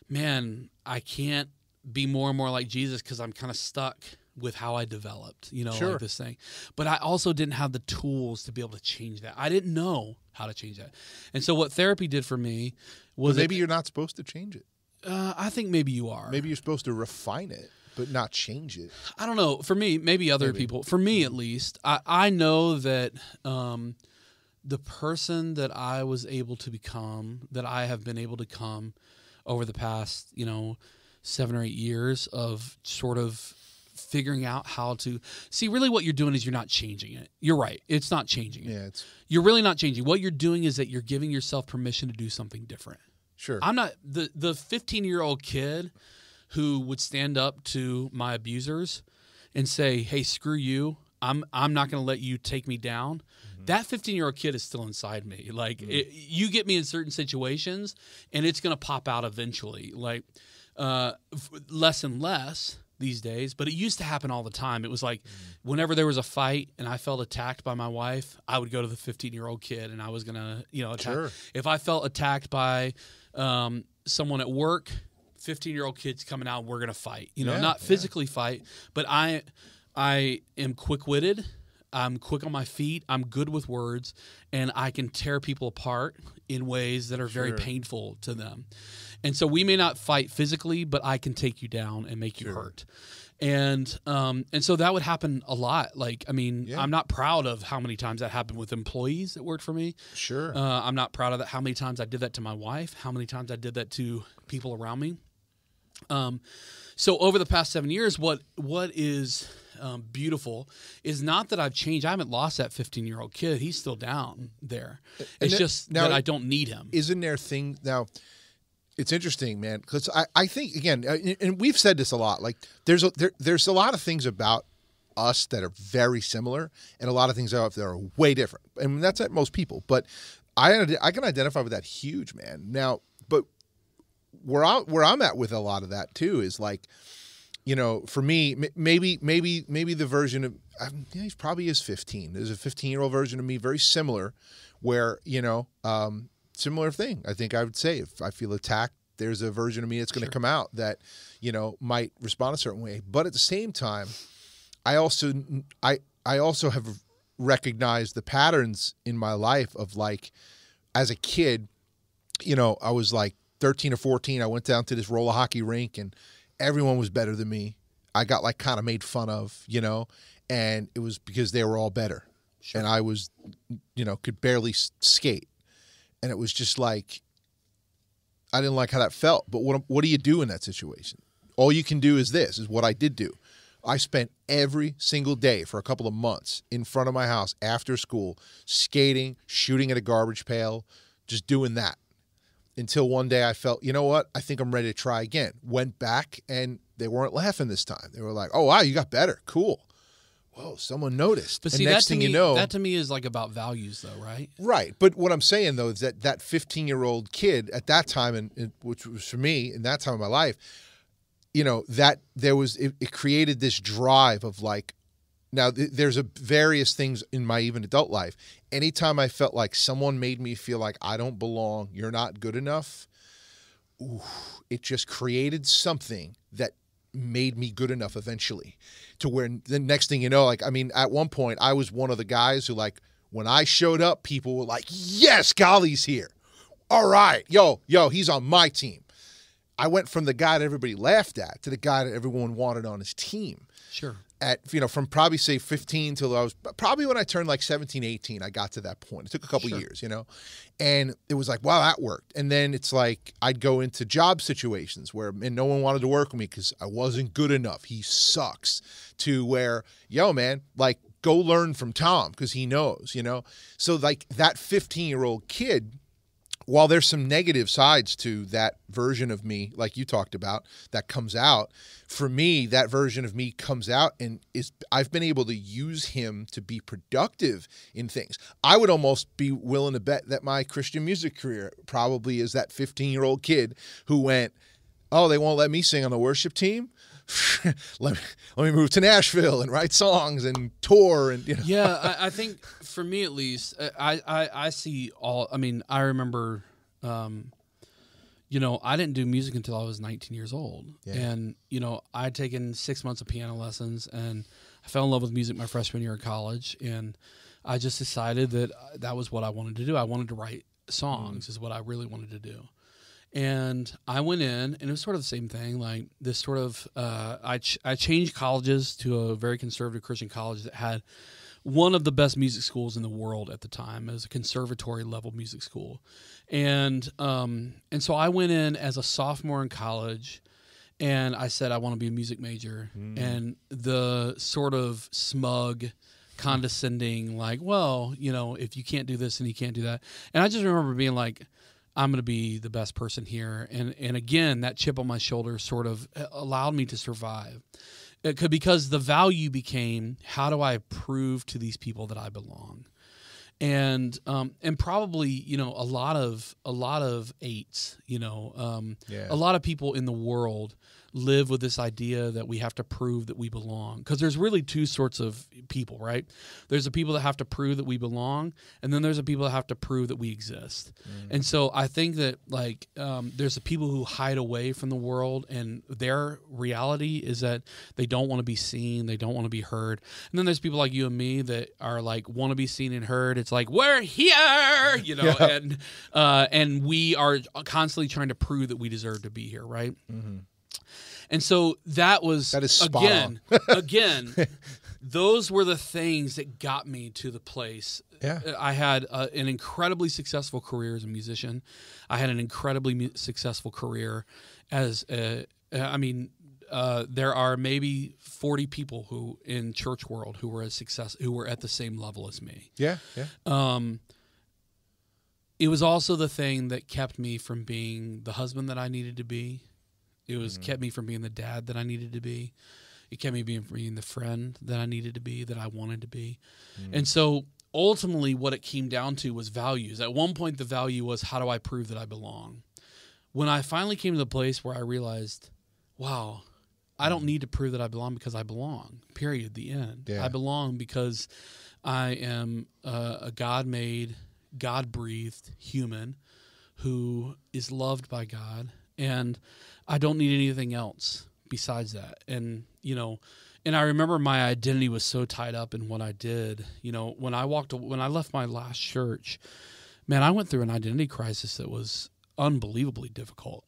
man, I can't be more and more like Jesus because I'm kind of stuck with how I developed, like this thing. But I also didn't have the tools to be able to change that. I didn't know how to change that. And so what therapy did for me was... But maybe you're not supposed to change it. I think maybe you are. Maybe you're supposed to refine it, but not change it. I don't know. For me, maybe other people. For me, at least, I know that the person that I was able to become, that I have been able to become over the past, 7 or 8 years of sort of figuring out how to see, really what you're doing is you're not changing it. You're right. It's not changing it. Yeah, you're really not changing. What you're doing is that you're giving yourself permission to do something different. Sure. I'm not the 15-year-old kid who would stand up to my abusers and say, "Hey, screw you. I'm not going to let you take me down." Mm-hmm. That 15-year-old kid is still inside me. Like you get me in certain situations, and it's going to pop out eventually. Like less and less these days, but it used to happen all the time. It was like whenever there was a fight and I felt attacked by my wife, I would go to the 15-year-old kid and I was going to, attack. Sure. If I felt attacked by someone at work, 15-year-old kid's coming out and we're going to fight. Not physically fight, but I am quick-witted. I'm quick on my feet. I'm good with words, and I can tear people apart in ways that are very painful to them. And so we may not fight physically, but I can take you down and make you hurt. And so that would happen a lot. Like, I mean, I'm not proud of how many times that happened with employees that worked for me. Sure. I'm not proud of that. How many times I did that to my wife, how many times I did that to people around me. So over the past 7 years, what is beautiful is not that I've changed. I haven't lost that 15-year-old kid. He's still down there. It's just that I don't need him. Isn't there thing now? It's interesting, man, because I think, again, and we've said this a lot, like there's a lot of things about us that are very similar and a lot of things that are way different. And that's at most people. But I can identify with that huge, man. Now, but where I'm at with a lot of that, too, is like, for me, maybe the version of, he probably is 15. There's a 15-year-old version of me, very similar, where, similar thing. I think I would say if I feel attacked, there's a version of me that's going to come out that, might respond a certain way. But at the same time, I also have recognized the patterns in my life of, like, as a kid, I was like 13 or 14. I went down to this roller hockey rink and everyone was better than me. I got like kind of made fun of, and it was because they were all better. Sure. And I was, could barely skate. And it was just like, I didn't like how that felt. But what do you do in that situation? All you can do is this, is what I did do. I spent every single day for a couple of months in front of my house after school, skating, shooting at a garbage pail, just doing that. Until one day I felt, you know what? I think I'm ready to try again. Went back and they weren't laughing this time. They were like, "Oh, wow, you got better. Cool. Whoa, someone noticed." But see, that to me is like about values, though, right? Right. But what I'm saying, though, is that 15-year-old kid at that time, and which was for me in that time of my life, that there was, it created this drive of like, now there's various things in my even adult life. Anytime I felt like someone made me feel like I don't belong, you're not good enough, it just created something that made me good enough eventually, to where the next thing you know, like, I mean, at one point I was one of the guys who, like, when I showed up, people were like, "Yes, Golly's here. All right, yo, he's on my team." I went from the guy that everybody laughed at to the guy that everyone wanted on his team. Sure. From probably say 15 till I was probably when I turned like 17, 18, I got to that point. It took a couple years, and it was like, wow, that worked. And then it's like, I'd go into job situations and no one wanted to work with me because I wasn't good enough. He sucks, to where, yo, man, like, go learn from Tom because he knows, So like that 15-year-old kid, while there's some negative sides to that version of me, like you talked about, that comes out, for me, that version of me comes out and I've been able to use him to be productive in things. I would almost be willing to bet that my Christian music career probably is that 15-year-old kid who went, "Oh, they won't let me sing on the worship team? let me move to Nashville and write songs and tour and Yeah, I think for me at least, I see all. I mean, I remember, I didn't do music until I was 19 years old, and I'd taken 6 months of piano lessons, and I fell in love with music my freshman year of college, and I just decided that was what I wanted to do. I wanted to write songs, is what I really wanted to do. And I went in, and it was sort of the same thing. Like this sort of, I changed colleges to a very conservative Christian college that had one of the best music schools in the world at the time. It was a conservatory level music school, and so I went in as a sophomore in college, and I said I want to be a music major. And the sort of smug, condescending, like, well, if you can't do this and you can't do that, and I just remember being like, I'm going to be the best person here. And again, that chip on my shoulder sort of allowed me to survive. Because the value became, how do I prove to these people that I belong? And probably, a lot of eights, a lot of people in the world live with this idea that we have to prove that we belong. Because there's really two sorts of people, right? There's the people that have to prove that we belong, and then there's the people that have to prove that we exist. And so I think that there's the people who hide away from the world, and their reality is that they don't want to be seen, they don't want to be heard. And then there's people like you and me that are like, want to be seen and heard. It's like, we're here, and we are constantly trying to prove that we deserve to be here, right? And so that is spot on. Again, those were the things that got me to the place. Yeah. I had an incredibly successful career as a musician. I had an incredibly successful career as there are maybe 40 people who in church world who were at the same level as me. Yeah. It was also the thing that kept me from being the husband that I needed to be. It was kept me from being the dad that I needed to be. It kept me from being the friend that I needed to be, that I wanted to be. And so ultimately what it came down to was values. At one point, the value was, how do I prove that I belong? When I finally came to the place where I realized, wow, I don't need to prove that I belong because I belong, period, the end. Yeah. I belong because I am a God-made, God-breathed human who is loved by God, and I don't need anything else besides that. And I remember my identity was so tied up in what I did. When I left my last church, man, I went through an identity crisis that was unbelievably difficult.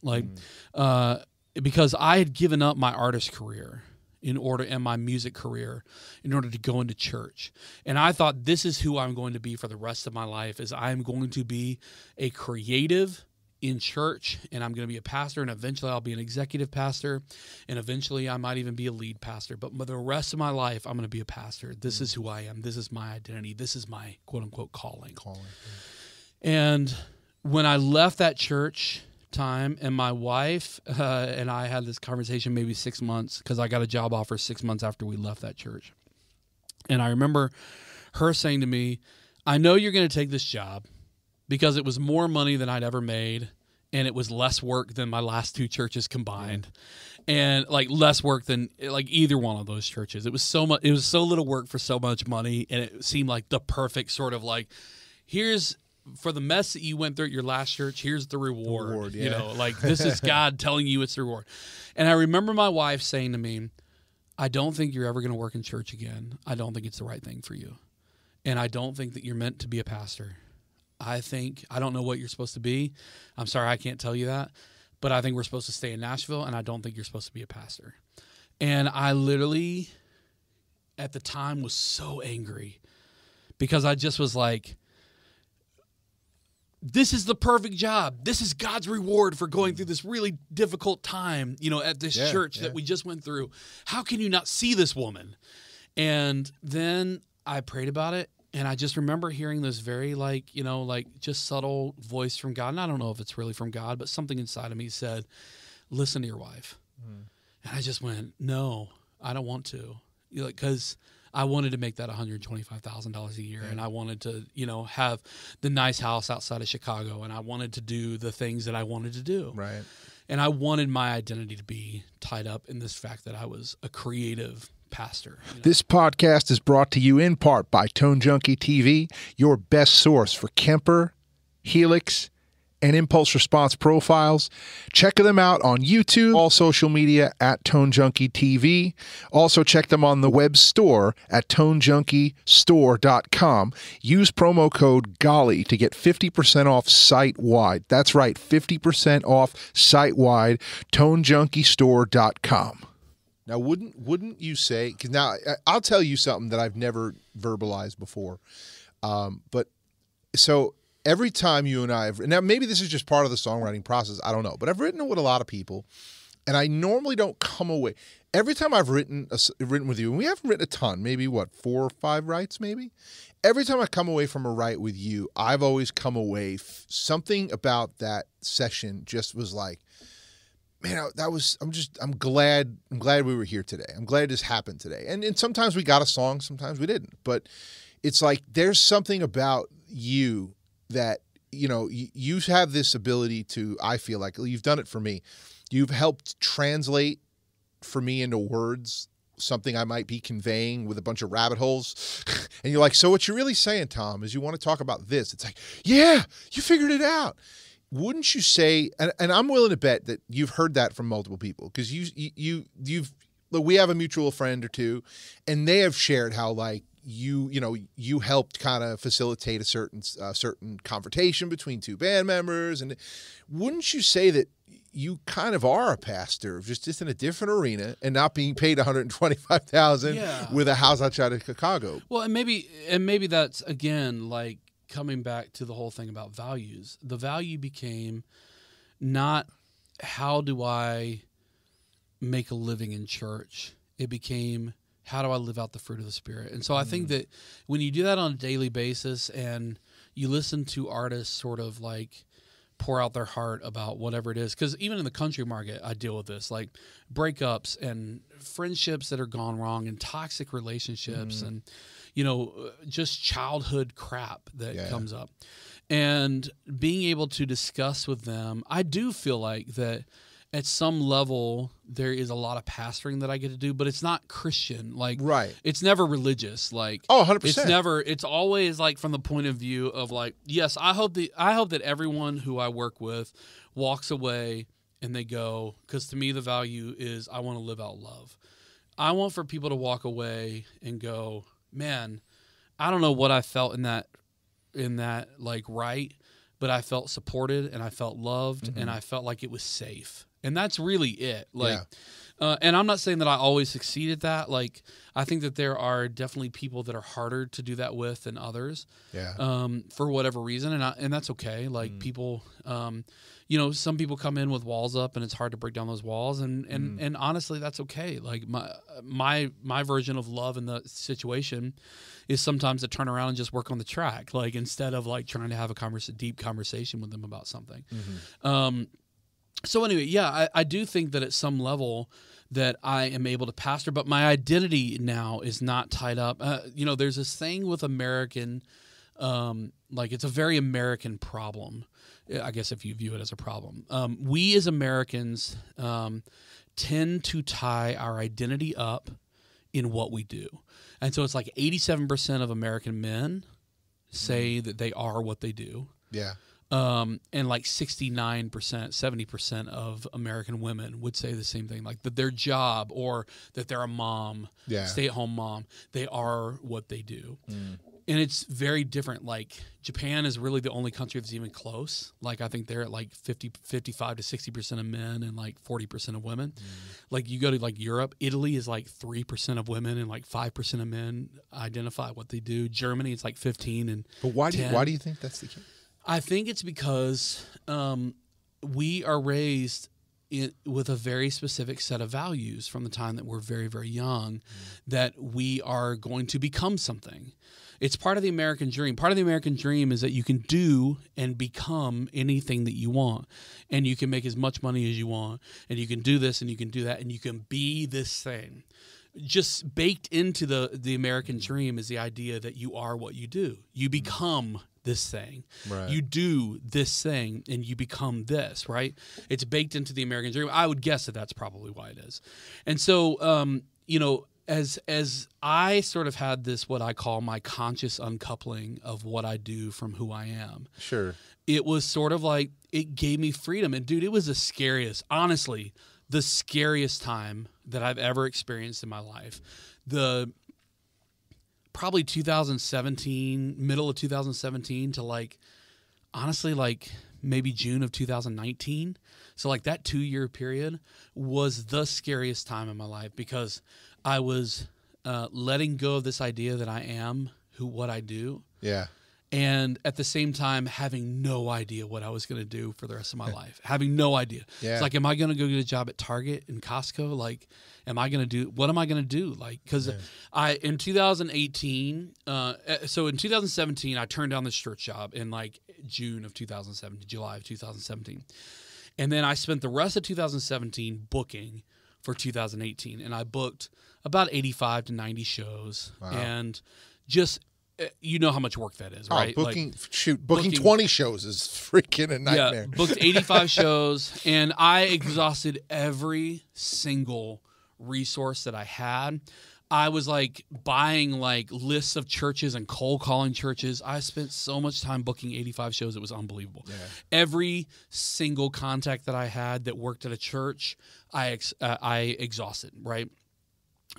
Because I had given up my artist career and my music career in order to go into church. And I thought, this is who I'm going to be for the rest of my life, is I'm going to be a creative in church, and I'm going to be a pastor, and eventually I'll be an executive pastor, and eventually I might even be a lead pastor. But the rest of my life, I'm going to be a pastor. This is who I am. This is my identity. This is my quote-unquote calling. And when I left that church time, and my wife and I had this conversation maybe 6 months, because I got a job offer 6 months after we left that church. And I remember her saying to me, I know you're going to take this job, because it was more money than I'd ever made, and it was less work than my last two churches combined, and less work than either one of those churches. It was so much. It was so little work for so much money, and it seemed like the perfect sort of here's for the mess that you went through at your last church. Here's the reward. This is God telling you it's the reward. And I remember my wife saying to me, "I don't think you're ever going to work in church again. I don't think it's the right thing for you, and I don't think that you're meant to be a pastor. I don't know what you're supposed to be. I'm sorry, I can't tell you that. But I think we're supposed to stay in Nashville, and I don't think you're supposed to be a pastor." And I literally, at the time, was so angry, because I just was like, this is the perfect job. This is God's reward for going through this really difficult time, at this church that we just went through. How can you not see this woman? And then I prayed about it. And I just remember hearing this very just subtle voice from God. And I don't know if it's really from God, but something inside of me said, listen to your wife. And I just went, no, I don't want to. Because I wanted to make that $125,000 a year. And I wanted to, have the nice house outside of Chicago. And I wanted to do the things that I wanted to do. Right. And I wanted my identity to be tied up in this fact that I was a creative pastor. You know? This podcast is brought to you in part by Tone Junkie TV, your best source for Kemper, Helix, and impulse response profiles. Check them out on YouTube, all social media at Tone Junkie TV. Also check them on the web store at tonejunkiestore.com. Use promo code Golly to get 50% off site-wide. That's right, 50% off site-wide, tonejunkiestore.com. Now, wouldn't you say, because now I'll tell you something that I've never verbalized before, but so every time you and I have, now maybe this is just part of the songwriting process, I don't know, but I've written with a lot of people, and I normally don't come away. Every time I've written with you, and we haven't written a ton, maybe 4 or 5 writes, maybe. Every time I come away from a write with you, I've always come away, something about that session just was like, man, I'm glad we were here today. I'm glad this happened today. And sometimes we got a song, sometimes we didn't, but it's like there's something about you that, you have this ability to, I feel like you've done it for me. You've helped translate for me into words something I might be conveying with a bunch of rabbit holes. And you're like, so what you're really saying, Tom, is you want to talk about this. It's like, yeah, you figured it out. Wouldn't you say, and I'm willing to bet that you've heard that from multiple people, because we have a mutual friend or two, and they have shared how like you helped kind of facilitate a certain confrontation between 2 band members. And wouldn't you say that you kind of are a pastor, just in a different arena and not being paid $125,000 with a house outside of Chicago? Well, and maybe that's again like coming back to the whole thing about values. The value became not how do I make a living in church. It became how do I live out the fruit of the Spirit? And so I think that when you do that on a daily basis and you listen to artists sort of like pour out their heart about whatever it is, because even in the country market, I deal with this, like breakups and friendships that are gone wrong and toxic relationships and, just childhood crap that comes up. And being able to discuss with them, I do feel like that at some level, there is a lot of pastoring that I get to do, but it's not Christian. Like, right. It's never religious. Like, 100%. It's always like from the point of view of like, yes, I hope that everyone who I work with walks away and they go, because to me, the value is I want to live out love. I want for people to walk away and go, man, I don't know what I felt in that like right, but I felt supported and I felt loved and I felt like it was safe. And that's really it. Like, and I'm not saying that I always succeed at that. Like, I think that there are definitely people that are harder to do that with than others. For whatever reason, and that's okay. Like people, some people come in with walls up, and it's hard to break down those walls. And honestly, that's okay. Like my version of love in the situation is sometimes to turn around and just work on the track, like instead of like trying to have a deep conversation with them about something. So anyway, I do think that at some level that I am able to pastor, but my identity now is not tied up. There's this thing with American, like it's a very American problem, I guess if you view it as a problem. We as Americans tend to tie our identity up in what we do. And so it's like 87% of American men say that they are what they do. Yeah. And like 69%, 70% of American women would say the same thing, like that their job or that they're a mom, stay-at-home mom, they are what they do. And it's very different. Like Japan is really the only country that's even close. Like I think they're at like 55 to 60% of men and like 40% of women. Like you go to like Europe, Italy is like 3% of women and like 5% of men identify what they do. Germany, it's like 15 and But why 10. why do you think that's the case? I think it's because we are raised with a very specific set of values from the time that we're very, very young, that we are going to become something. It's part of the American dream. Part of the American dream is that you can do and become anything that you want, and you can make as much money as you want, and you can do this and you can do that, and you can be this thing. Just baked into the American dream is the idea that you are what you do. You become this thing. Right. You do this thing and you become this, right? It's baked into the American dream. I would guess that that's probably why it is. And so, you know, as I sort of had this, what I call my conscious uncoupling of what I do from who I am. Sure. It was sort of like, it gave me freedom. And dude, it was the scariest, honestly, the scariest time that I've ever experienced in my life. Probably 2017, middle of 2017 to like, honestly, like maybe June of 2019. So like that 2-year period was the scariest time in my life because I was letting go of this idea that I am what I do. Yeah. And at the same time, having no idea what I was going to do for the rest of my life. Having no idea. Yeah. It's like, am I going to go get a job at Target and Costco? Like, what am I going to do? Like, because in 2018, so in 2017, I turned down this church job in like June of 2017, July of 2017. And then I spent the rest of 2017 booking for 2018. And I booked about 85 to 90 shows. Wow. And just... you know how much work that is, right? Booking 20 shows is freaking a nightmare. Yeah, booked 85 shows, and I exhausted every single resource that I had. I was like buying like lists of churches and cold calling churches. I spent so much time booking 85 shows. It was unbelievable. Yeah. Every single contact that I had that worked at a church, I exhausted, right?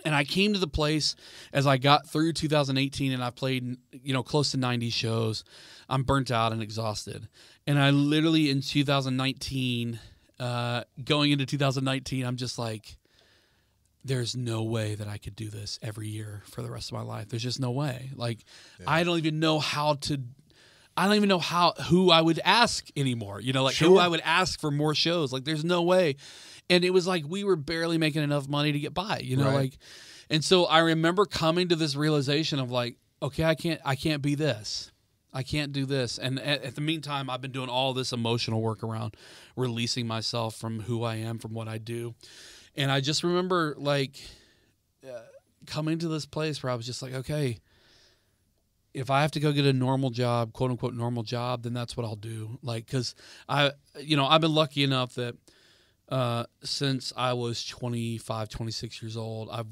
And I came to the place as I got through 2018 and I played, you know, close to 90 shows. I'm burnt out and exhausted. And I literally in 2019, going into 2019, I'm just like, there's no way that I could do this every year for the rest of my life. There's just no way. Like, yeah. I don't even know who I would ask anymore, you know, like who I would ask for more shows. Like, there's no way. And it was like we were barely making enough money to get by, you know, right. Like, and so I remember coming to this realization of like, okay, I can't be this. I can't do this. And at the meantime, I've been doing all this emotional work around releasing myself from who I am, from what I do. And I just remember like coming to this place where I was just like, okay, if I have to go get a normal job, quote unquote normal job, then that's what I'll do. Like, cause I've been lucky enough that since I was 25, 26 years old, I've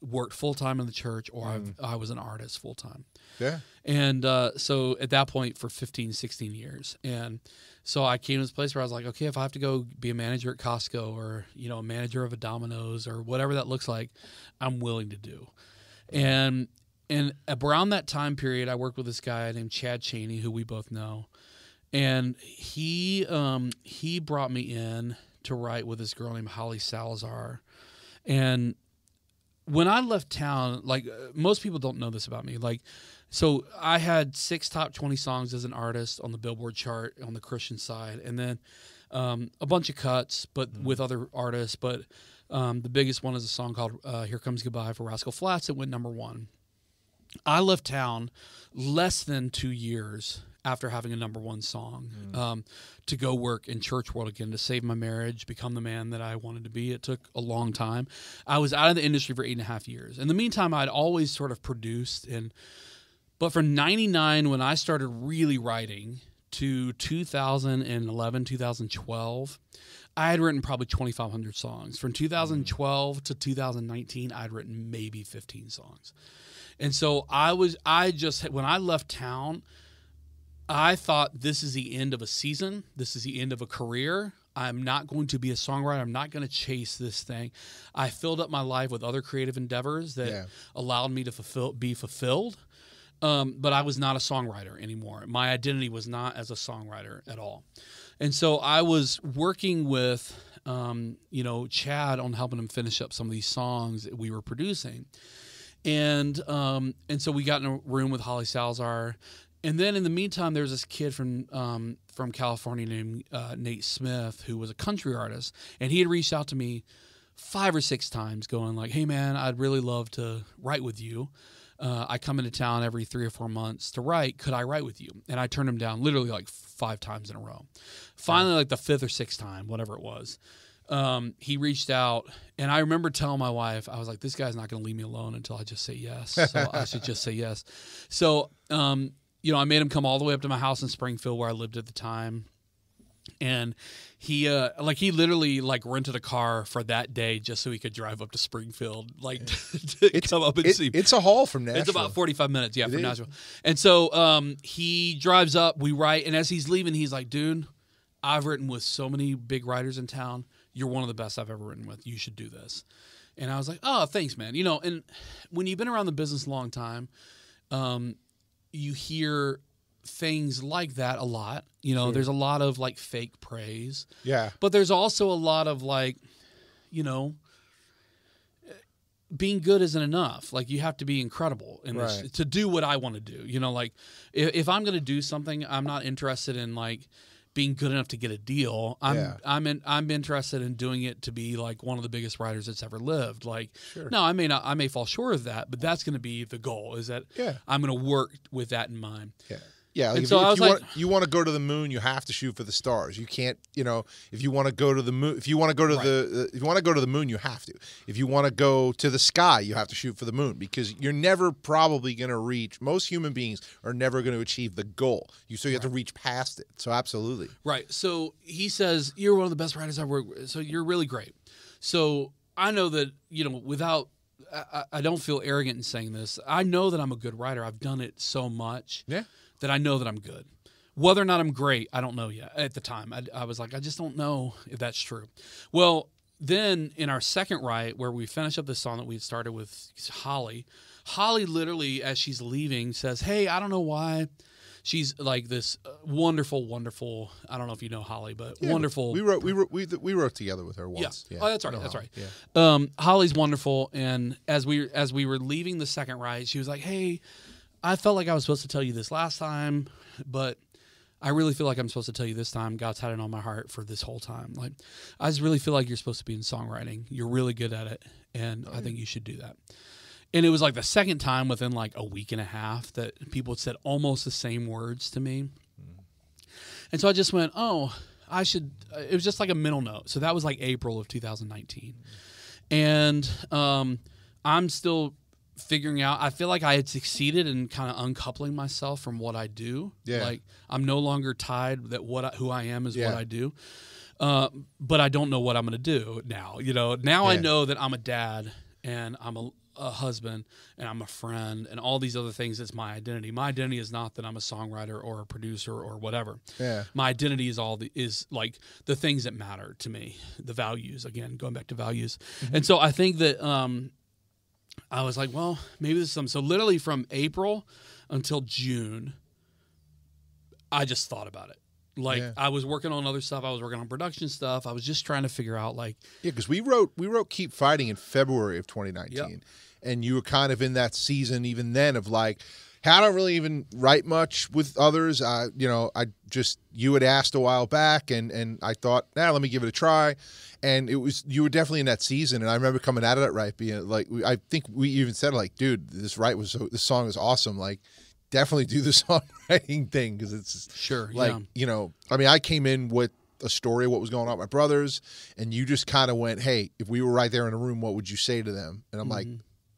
worked full-time in the church, or I was an artist full-time. Yeah. And so at that point for 15, 16 years. And so I came to this place where I was like, okay, if I have to go be a manager at Costco or, you know, a manager of a Domino's or whatever that looks like, I'm willing to do. And around that time period, I worked with this guy named Chad Chaney, who we both know. And he brought me in to write with this girl named Holly Salazar. And when I left town, like most people don't know this about me, like, so I had 6 top 20 songs as an artist on the Billboard chart on the Christian side, and then a bunch of cuts, but with other artists. But the biggest one is a song called Here Comes Goodbye for Rascal Flatts. It went #1. I left town less than 2 years after having a #1 song, to go work in church world again, to save my marriage, become the man that I wanted to be. It took a long time. I was out of the industry for 8.5 years. In the meantime, I'd always sort of produced, but from 99, when I started really writing, to 2011, 2012, I had written probably 2,500 songs. From 2012 to 2019, I'd written maybe 15 songs. And so when I left town, I thought, this is the end of a season. This is the end of a career. I'm not going to be a songwriter. I'm not going to chase this thing. I filled up my life with other creative endeavors that allowed me to be fulfilled. But I was not a songwriter anymore. My identity was not as a songwriter at all. And so I was working with, Chad on helping him finish up some of these songs that we were producing. And so we got in a room with Holly Salazar. And then in the meantime, there was this kid from California named Nate Smith, who was a country artist, and he had reached out to me 5 or 6 times, going like, "Hey man, I'd really love to write with you. I come into town every 3 or 4 months to write. Could I write with you?" And I turned him down literally like 5 times in a row. Finally, like the 5th or 6th time, whatever it was, he reached out, and I remember telling my wife, I was like, "This guy's not going to leave me alone until I just say yes. So I should just say yes." So I made him come all the way up to my house in Springfield where I lived at the time. And he literally rented a car for that day just so he could drive up to Springfield, to come up and see me. It's a haul from Nashville. It's about 45 minutes, from Nashville. And so he drives up, we write, and as he's leaving, he's like, dude, I've written with so many big writers in town. You're one of the best I've ever written with. You should do this. And I was like, oh, thanks, man. And when you've been around the business a long time, you hear things like that a lot. Sure. There's a lot of fake praise. Yeah. But there's also a lot of being good isn't enough. You have to be incredible in this to do what I want to do. If I'm going to do something, I'm not interested in being good enough to get a deal. I'm interested in doing it to be one of the biggest writers that's ever lived. Sure. No, I may fall short of that, but that's going to be the goal. Is that I'm going to work with that in mind. Yeah. Yeah, if you want to go to the moon, you have to shoot for the stars. You can't, if you want to go to the moon, if you want to go to the moon, you have to. If you want to go to the sky, you have to shoot for the moon because you're never probably going to reach. Most human beings are never going to achieve the goal. So you have to reach past it. So absolutely. Right. So he says you're one of the best writers I've worked with. So you're really great. So I know that without. I don't feel arrogant in saying this. I know that I'm a good writer. I've done it so much. Yeah. That I know that I'm good. Whether or not I'm great, I don't know yet. At the time, I was like, I just don't know if that's true. Well, then in our second write, where we finish up the song that we started with Holly literally, as she's leaving, says, hey, I don't know why. She's this wonderful, wonderful. I don't know if you know Holly, but wonderful. We wrote together with her once. Yeah. Oh, that's right. That's Holly. right. Yeah. Holly's wonderful, and as we were leaving the second write, she was like, hey, I felt like I was supposed to tell you this last time, but I really feel like I'm supposed to tell you this time. God's had it on my heart for this whole time. I just really feel like you're supposed to be in songwriting. You're really good at it, and I think you should do that. And it was the second time within a week and a half that people had said almost the same words to me. And so I just went, oh, I should. It was just a mental note. So that was April of 2019. And I'm still figuring out. I feel like I had succeeded in kind of uncoupling myself from what I do. Yeah. I'm no longer tied that who I am is what I do. But I don't know what I'm going to do now. Now I know that I'm a dad and I'm a husband and I'm a friend and all these other things. That's my identity. My identity is not that I'm a songwriter or a producer or whatever. Yeah. My identity is the things that matter to me, the values. Again, going back to values. Mm-hmm. And so I think that I was like, well, maybe this is something. So literally from April until June, I just thought about it. I was working on other stuff. I was working on production stuff. I was just trying to figure out because we wrote "Keep Fighting" in February of 2019, and you were kind of in that season even then of I don't really even write much with others. You had asked a while back, and I thought, let me give it a try. And you were definitely in that season, and I remember coming out of that right being I think we even said dude, this song is awesome. Definitely do the songwriting thing because it's sure. I came in with a story of what was going on with my brothers, and you just kind of went, hey, if we were right there in a room, what would you say to them? And I'm like,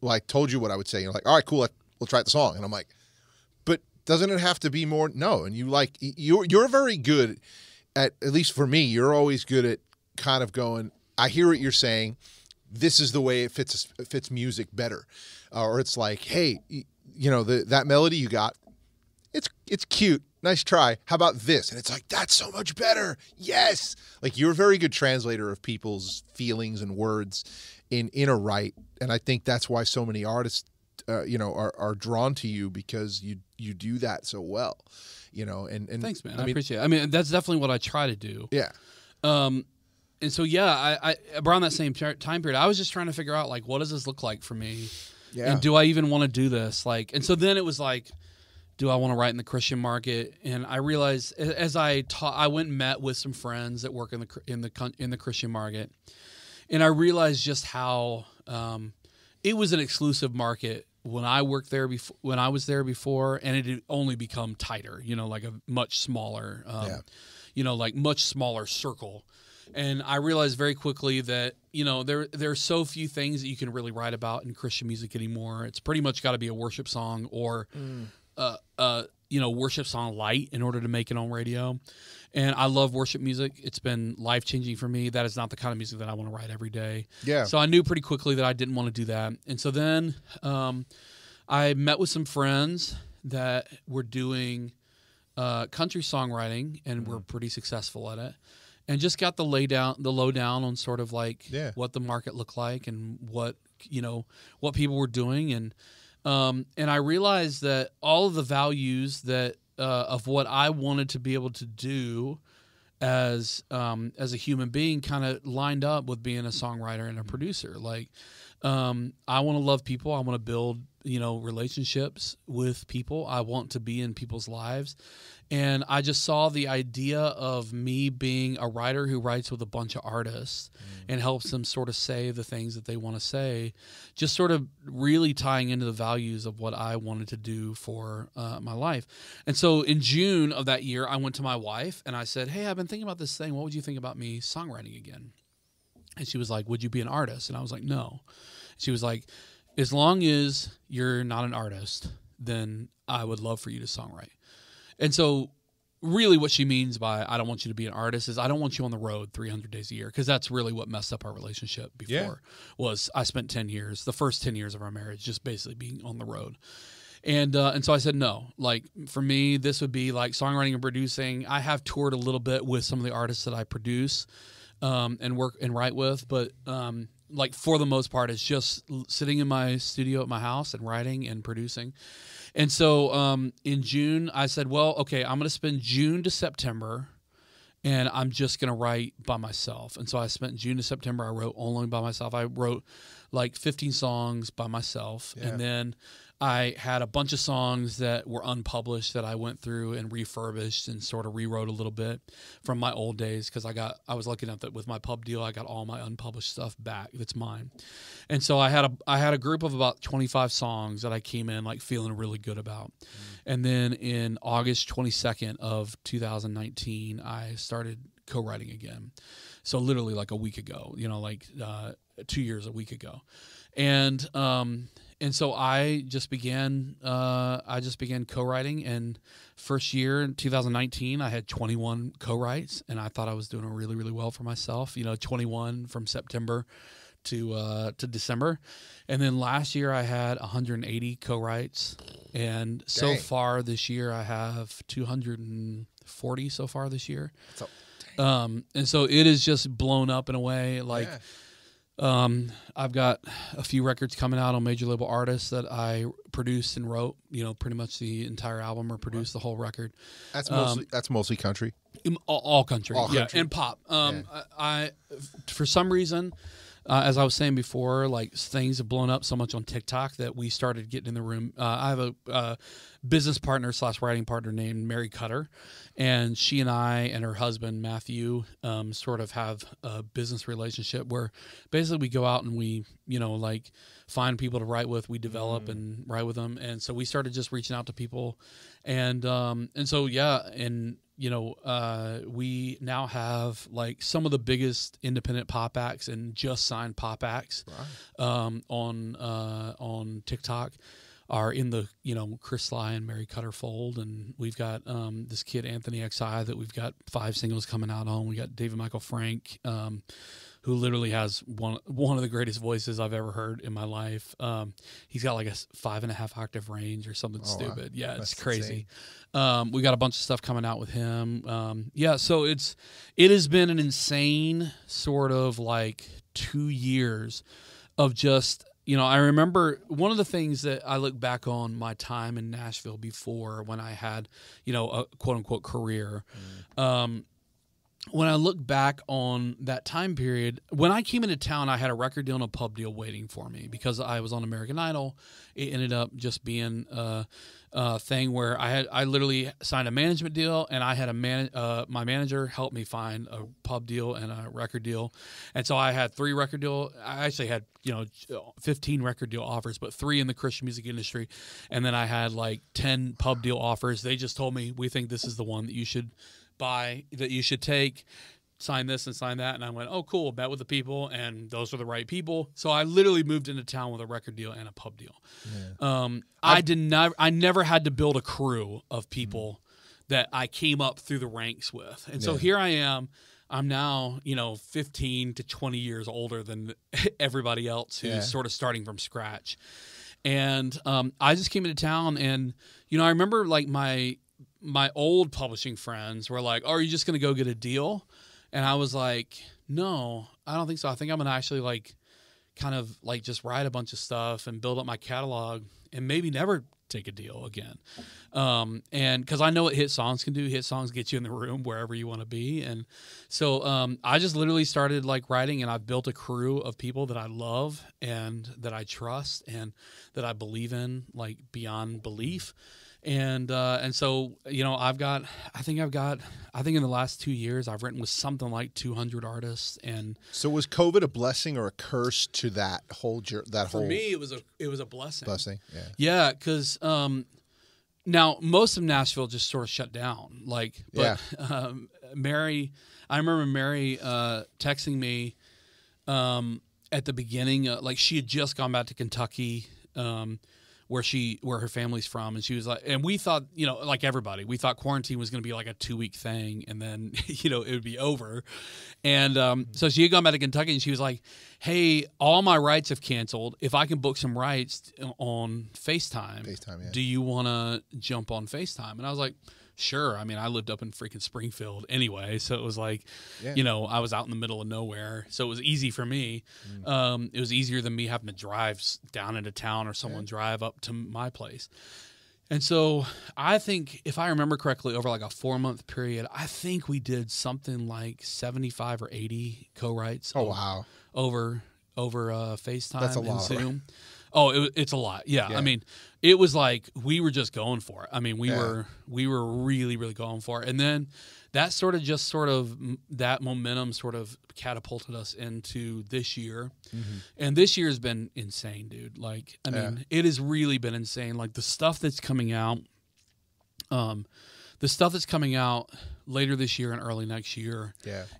well, I told you what I would say. And you're like, all right, cool, we'll try the song. And I'm like, but doesn't it have to be more? No. And you're very good at least for me, you're always good at kind of going, I hear what you're saying. This is the way it fits music better. Or it's hey, that melody you got, it's cute. Nice try. How about this? And it's that's so much better. Yes. You're a very good translator of people's feelings and words in a write. And I think that's why so many artists, are drawn to you because you do that so well, and thanks, man. I appreciate it. I mean, that's definitely what I try to do. Yeah. And so, I around that same time period, I was just trying to figure out what does this look like for me? Yeah. And do I even want to do this? And so then it was do I want to write in the Christian market? And I realized as I went and met with some friends that work in the Christian market, and I realized just how it was an exclusive market when I worked there when I was there before, and it had only become tighter. A much smaller, much smaller circle. And I realized very quickly that, there are so few things that you can really write about in Christian music anymore. It's pretty much got to be a worship song or worship song light in order to make it on radio. And I love worship music. It's been life-changing for me. That is not the kind of music that I want to write every day. Yeah. So I knew pretty quickly that I didn't want to do that. And so then I met with some friends that were doing country songwriting and were pretty successful at it. And just got the lowdown on sort of like what the market looked like and what people were doing. And I realized that all of the values that of what I wanted to be able to do as a human being kind of lined up with being a songwriter and a producer. Like, I want to love people. I want to build, relationships with people. I want to be in people's lives. And I just saw the idea of me being a writer who writes with a bunch of artists and helps them sort of say the things that they want to say, just sort of really tying into the values of what I wanted to do for my life. And so in June of that year, I went to my wife and I said, hey, I've been thinking about this thing. What would you think about me songwriting again? And she was like, would you be an artist? And I was like, no. She was like, as long as you're not an artist, then I would love for you to songwrite. And so really what she means by I don't want you to be an artist is I don't want you on the road 300 days a year, because that's really what messed up our relationship before. Was I spent 10 years, the first 10 years of our marriage, just basically being on the road. And so I said, no, like for me, this would be like songwriting and producing. I have toured a little bit with some of the artists that I produce and work and write with, but like for the most part, it's just sitting in my studio at my house and writing and producing. And so in June, I said, well, okay, I'm going to spend June to September, and I'm just going to write by myself. And so I spent June to September, I wrote only by myself. I wrote like 15 songs by myself. Yeah. And then I had a bunch of songs that were unpublished that I went through and refurbished and sort of rewrote a little bit from my old days, because I was lucky enough that with my pub deal I got all my unpublished stuff back that's mine. And so I had a group of about 25 songs that I came in like feeling really good about. And then in August 22nd of 2019 I started co-writing again. So literally like a week ago, 2 years a week ago. And so I just began co-writing, and first year in 2019 I had 21 co-writes, and I thought I was doing really, really well for myself, 21 from September to December. And then last year I had 180 co-writes, and so far this year I have 240 so far this year. And so it is just blown up in a way. Like, I've got a few records coming out on major label artists that I produced and wrote, pretty much the entire album or produced the whole record. That's mostly country. All country. And pop. I for some reason, as I was saying before, like things have blown up so much on TikTok that we started getting in the room. I have a business partner / writing partner named Mary Cutter, and she and I and her husband Matthew sort of have a business relationship where basically we go out and we find people to write with, we develop and write with them. And so we started just reaching out to people, and so we now have like some of the biggest independent pop acts and just signed pop acts on TikTok are in the Chris Sligh and Mary Cutter fold. And we've got this kid Anthony XI that we've got 5 singles coming out on. We got David Michael Frank, who literally has one of the greatest voices I've ever heard in my life. He's got like a 5.5 octave range or something stupid. Wow. Yeah, it's crazy. We got a bunch of stuff coming out with him. So it has been an insane sort of like 2 years of just, I remember one of the things that I look back on my time in Nashville before when I had, a quote unquote career. When I look back on that time period, when I came into town, I had a record deal and a pub deal waiting for me because I was on American Idol. It ended up just being a thing where I literally signed a management deal, and I had my manager help me find a pub deal and a record deal. And so I had 3 record deal. I actually had 15 record deal offers, but 3 in the Christian music industry, and then I had like 10 pub deal offers. They just told me, we think this is the one that you should buy, that you should take. sign this and sign that. And I went, oh, cool. Met with the people, and those are the right people. So I literally moved into town with a record deal and a pub deal. Yeah. I never had to build a crew of people that I came up through the ranks with. And so here I am. I'm now, 15 to 20 years older than everybody else who's sort of starting from scratch. And I just came into town, and, I remember like my old publishing friends were like, oh, are you just going to go get a deal? And I was like, no, I don't think so. I think I'm going to actually like kind of like just write a bunch of stuff and build up my catalog and maybe never take a deal again. And because I know what hit songs can do. Hit songs get you in the room wherever you want to be. And so I just literally started like writing, and I've built a crew of people that I love and that I trust and that I believe in like beyond belief. And so, I think in the last 2 years, I've written with something like 200 artists. And so was COVID a blessing or a curse to that whole For me, it was a blessing. Blessing. Yeah. Yeah. Cause, now most of Nashville just sort of shut down. Mary, I remember Mary, texting me, at the beginning, like she had just gone back to Kentucky, where her family's from, and she was like, and we thought, like everybody, we thought quarantine was going to be like a 2-week thing, and then it would be over. And so she had gone back to Kentucky, and she was like, hey, all my rights have canceled. If I can book some rights on FaceTime, yeah. Do you want to jump on FaceTime? And I was like, sure. I mean, I lived up in freaking Springfield anyway, so it was like, I was out in the middle of nowhere, so it was easy for me. It was easier than me having to drive down into town or someone drive up to my place. And so I think, if I remember correctly, over like a 4-month period, I think we did something like 75 or 80 co-writes. Oh, wow. Over FaceTime. That's a and lot. Zoom. Oh, it's a lot. Yeah. I mean, it was like we were just going for it. I mean, we were really, really going for it. And then that that momentum sort of catapulted us into this year. Mm-hmm. And this year has been insane, dude. Like, I mean, it has really been insane. Like the stuff that's coming out, later this year and early next year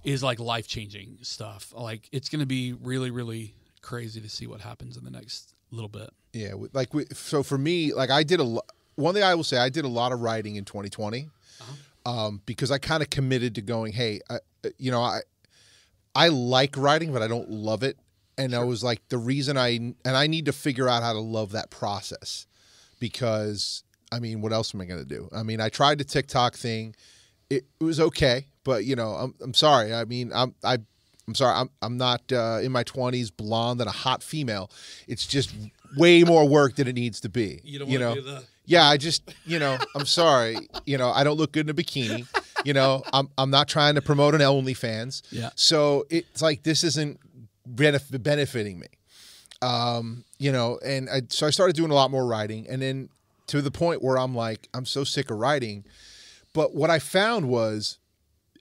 is like life-changing stuff. Like it's going to be really, really crazy to see what happens in the next little bit. Yeah. So for me, like one thing I will say, I did a lot of writing in 2020 because I kind of committed to going, hey, I like writing, but I don't love it. And I was like, the reason I need to figure out how to love that process, because I mean, what else am I going to do? I mean, I tried the TikTok thing. It was okay, but I'm sorry. I mean, I'm sorry. I'm not in my 20s, blonde and a hot female. It's just way more work than it needs to be. You don't want to do that. Yeah, I just, I'm sorry. I don't look good in a bikini. I'm not trying to promote an OnlyFans. Yeah. So it's like this isn't benefiting me. So I started doing a lot more writing, and then to the point where I'm like, I'm so sick of writing. But what I found was,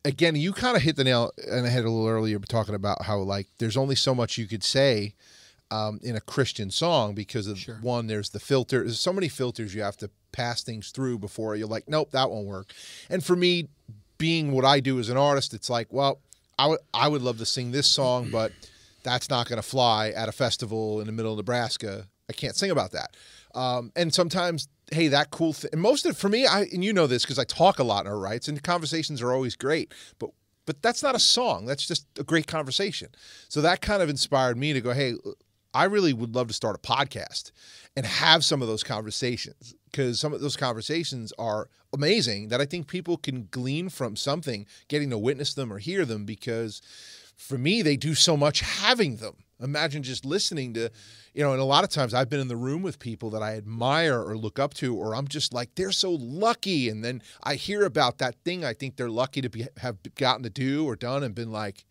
again, you kind of hit the nail on the head a little earlier, talking about how like there's only so much you could say in a Christian song because of one, there's the filter. There's so many filters you have to pass things through before you're like, nope, that won't work. And for me, being what I do as an artist, it's like, well, I would love to sing this song, but that's not going to fly at a festival in the middle of Nebraska. I can't sing about that. And sometimes, hey, that cool thing. And most of it for me, and you know this because I talk a lot in our rights, and the conversations are always great. But that's not a song. That's just a great conversation. So that kind of inspired me to go, hey, I really would love to start a podcast and have some of those conversations, because some of those conversations are amazing that I think people can glean from something, getting to witness them or hear them, because for me, they do so much having them. Imagine just listening to, and a lot of times I've been in the room with people that I admire or look up to, or I'm just like, they're so lucky. And then I hear about that thing I think they're lucky to have gotten to do or done, and been like,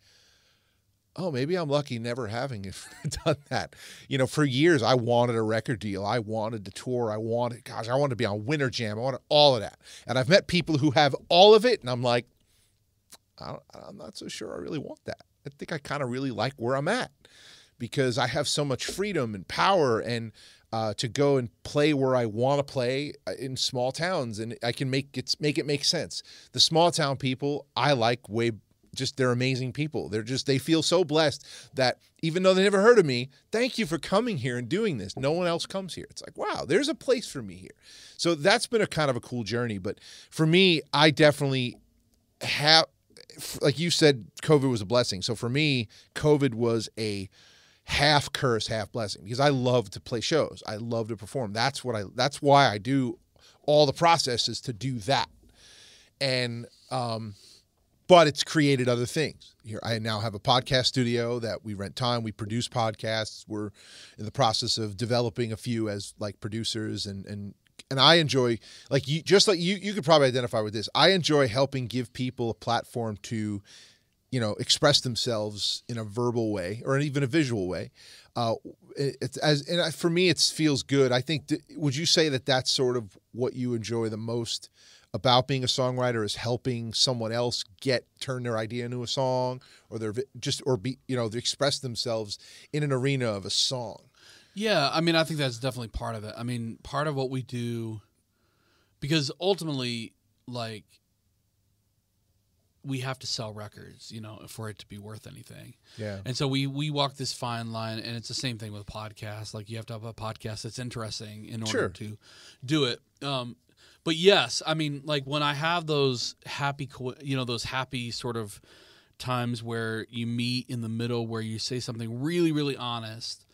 oh, maybe I'm lucky never having done that. For years, I wanted a record deal. I wanted to tour. I wanted to be on Winter Jam. I wanted all of that. And I've met people who have all of it, and I'm like, I'm not so sure I really want that. I think I kind of really like where I'm at, because I have so much freedom and power, and to go and play where I want to play in small towns, and I can make it make sense. The small town people I like way they're amazing people. They feel so blessed that even though they never heard of me, thank you for coming here and doing this. No one else comes here. It's like, wow, there's a place for me here. So that's been a kind of a cool journey. But for me, I definitely have, like you said, COVID was a blessing. So for me, COVID was a half curse, half blessing, because I love to play shows. I love to perform. That's why I do all the processes to do that. And, but it's created other things. Here, I now have a podcast studio that we rent time. We produce podcasts. We're in the process of developing a few as like producers, and I enjoy, like you could probably identify with this. I enjoy helping give people a platform to, express themselves in a verbal way or even a visual way. For me, it feels good. I think. Would you say that that's sort of what you enjoy the most about being a songwriter, is helping someone else turn their idea into a song, or they express themselves in an arena of a song? Yeah, I mean, I think that's definitely part of it. I mean, part of what we do, because ultimately, like, we have to sell records, for it to be worth anything. Yeah. And so we walk this fine line, and it's the same thing with podcasts. Like, you have to have a podcast that's interesting in order to do it. But yes, I mean, like, when I have those happy, those happy sort of times where you meet in the middle, where you say something really, really honest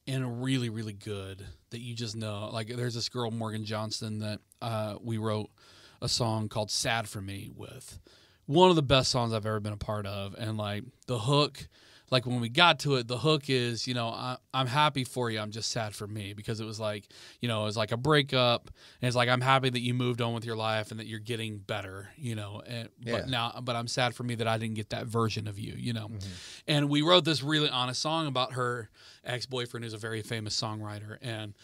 and really, really good that you just know. Like, there's this girl, Morgan Johnston, that we wrote a song called Sad for Me with. One of the best songs I've ever been a part of. And, like, the hook, like, when we got to it, the hook is, I'm happy for you, I'm just sad for me, because it was like, it was like a breakup, and it's like, I'm happy that you moved on with your life and that you're getting better, but I'm sad for me that I didn't get that version of you, Mm-hmm. And we wrote this really honest song about her ex-boyfriend, who's a very famous songwriter, and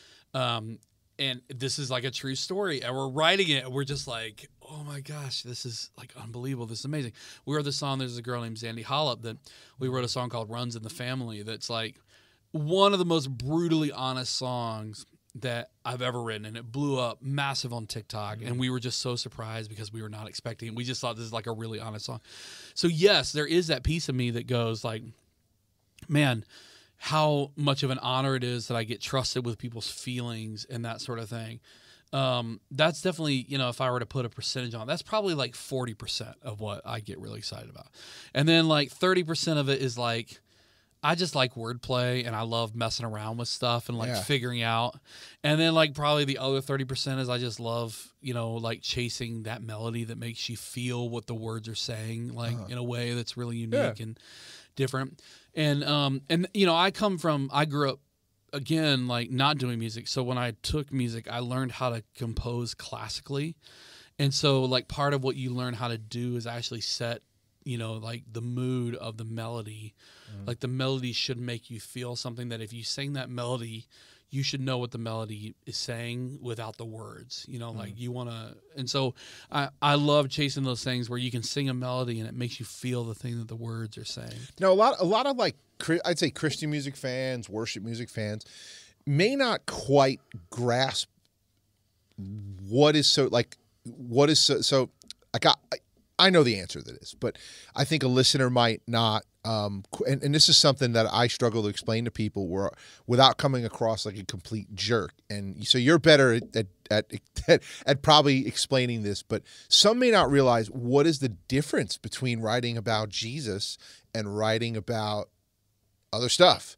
this is like a true story, and we're writing it, and we're just like, oh my gosh, this is like unbelievable. This is amazing. We wrote this song. There's a girl named Zandy Hollop that we wrote a song called Runs in the Family. That's like one of the most brutally honest songs that I've ever written. And it blew up massive on TikTok. And we were just so surprised because we were not expecting it. We just thought this is like a really honest song. So yes, there is that piece of me that goes like, man, how much of an honor it is that I get trusted with people's feelings and that sort of thing. That's definitely, if I were to put a percentage on it, that's probably like 40% of what I get really excited about. And then like 30% of it is like, I just like wordplay and I love messing around with stuff and like figuring out. And then like probably the other 30% is I just love, like chasing that melody that makes you feel what the words are saying, like in a way that's really unique and different. And I grew up, again, like not doing music. So when I took music, I learned how to compose classically. And so like part of what you learn how to do is actually set, like the mood of the melody. Like the melody should make you feel something that if you sing that melody, you should know what the melody is saying without the words, like you want to. And so I love chasing those things where you can sing a melody and it makes you feel the thing that the words are saying. Now, a lot of like, I'd say Christian music fans, worship music fans may not quite grasp what is so like I know the answer to this, but I think a listener might not. And this is something that I struggle to explain to people without coming across like a complete jerk. And so you're better at probably explaining this, but some may not realize what is the difference between writing about Jesus and writing about other stuff.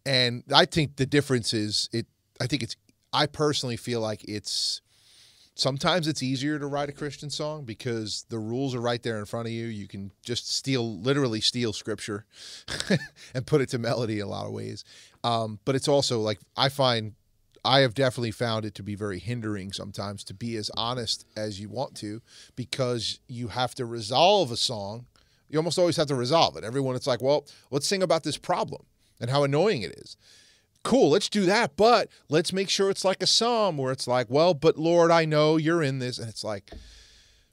And I think the difference is I personally feel like sometimes it's easier to write a Christian song because the rules are right there in front of you. You can just literally steal scripture and put it to melody in a lot of ways. But it's also like, I have definitely found it to be very hindering sometimes to be as honest as you want to, because you have to resolve a song. You almost always have to resolve it. Everyone, it's like, well, let's sing about this problem and how annoying it is. Cool, let's do that, but let's make sure it's like a psalm where it's like, well, but Lord, I know you're in this. And it's like,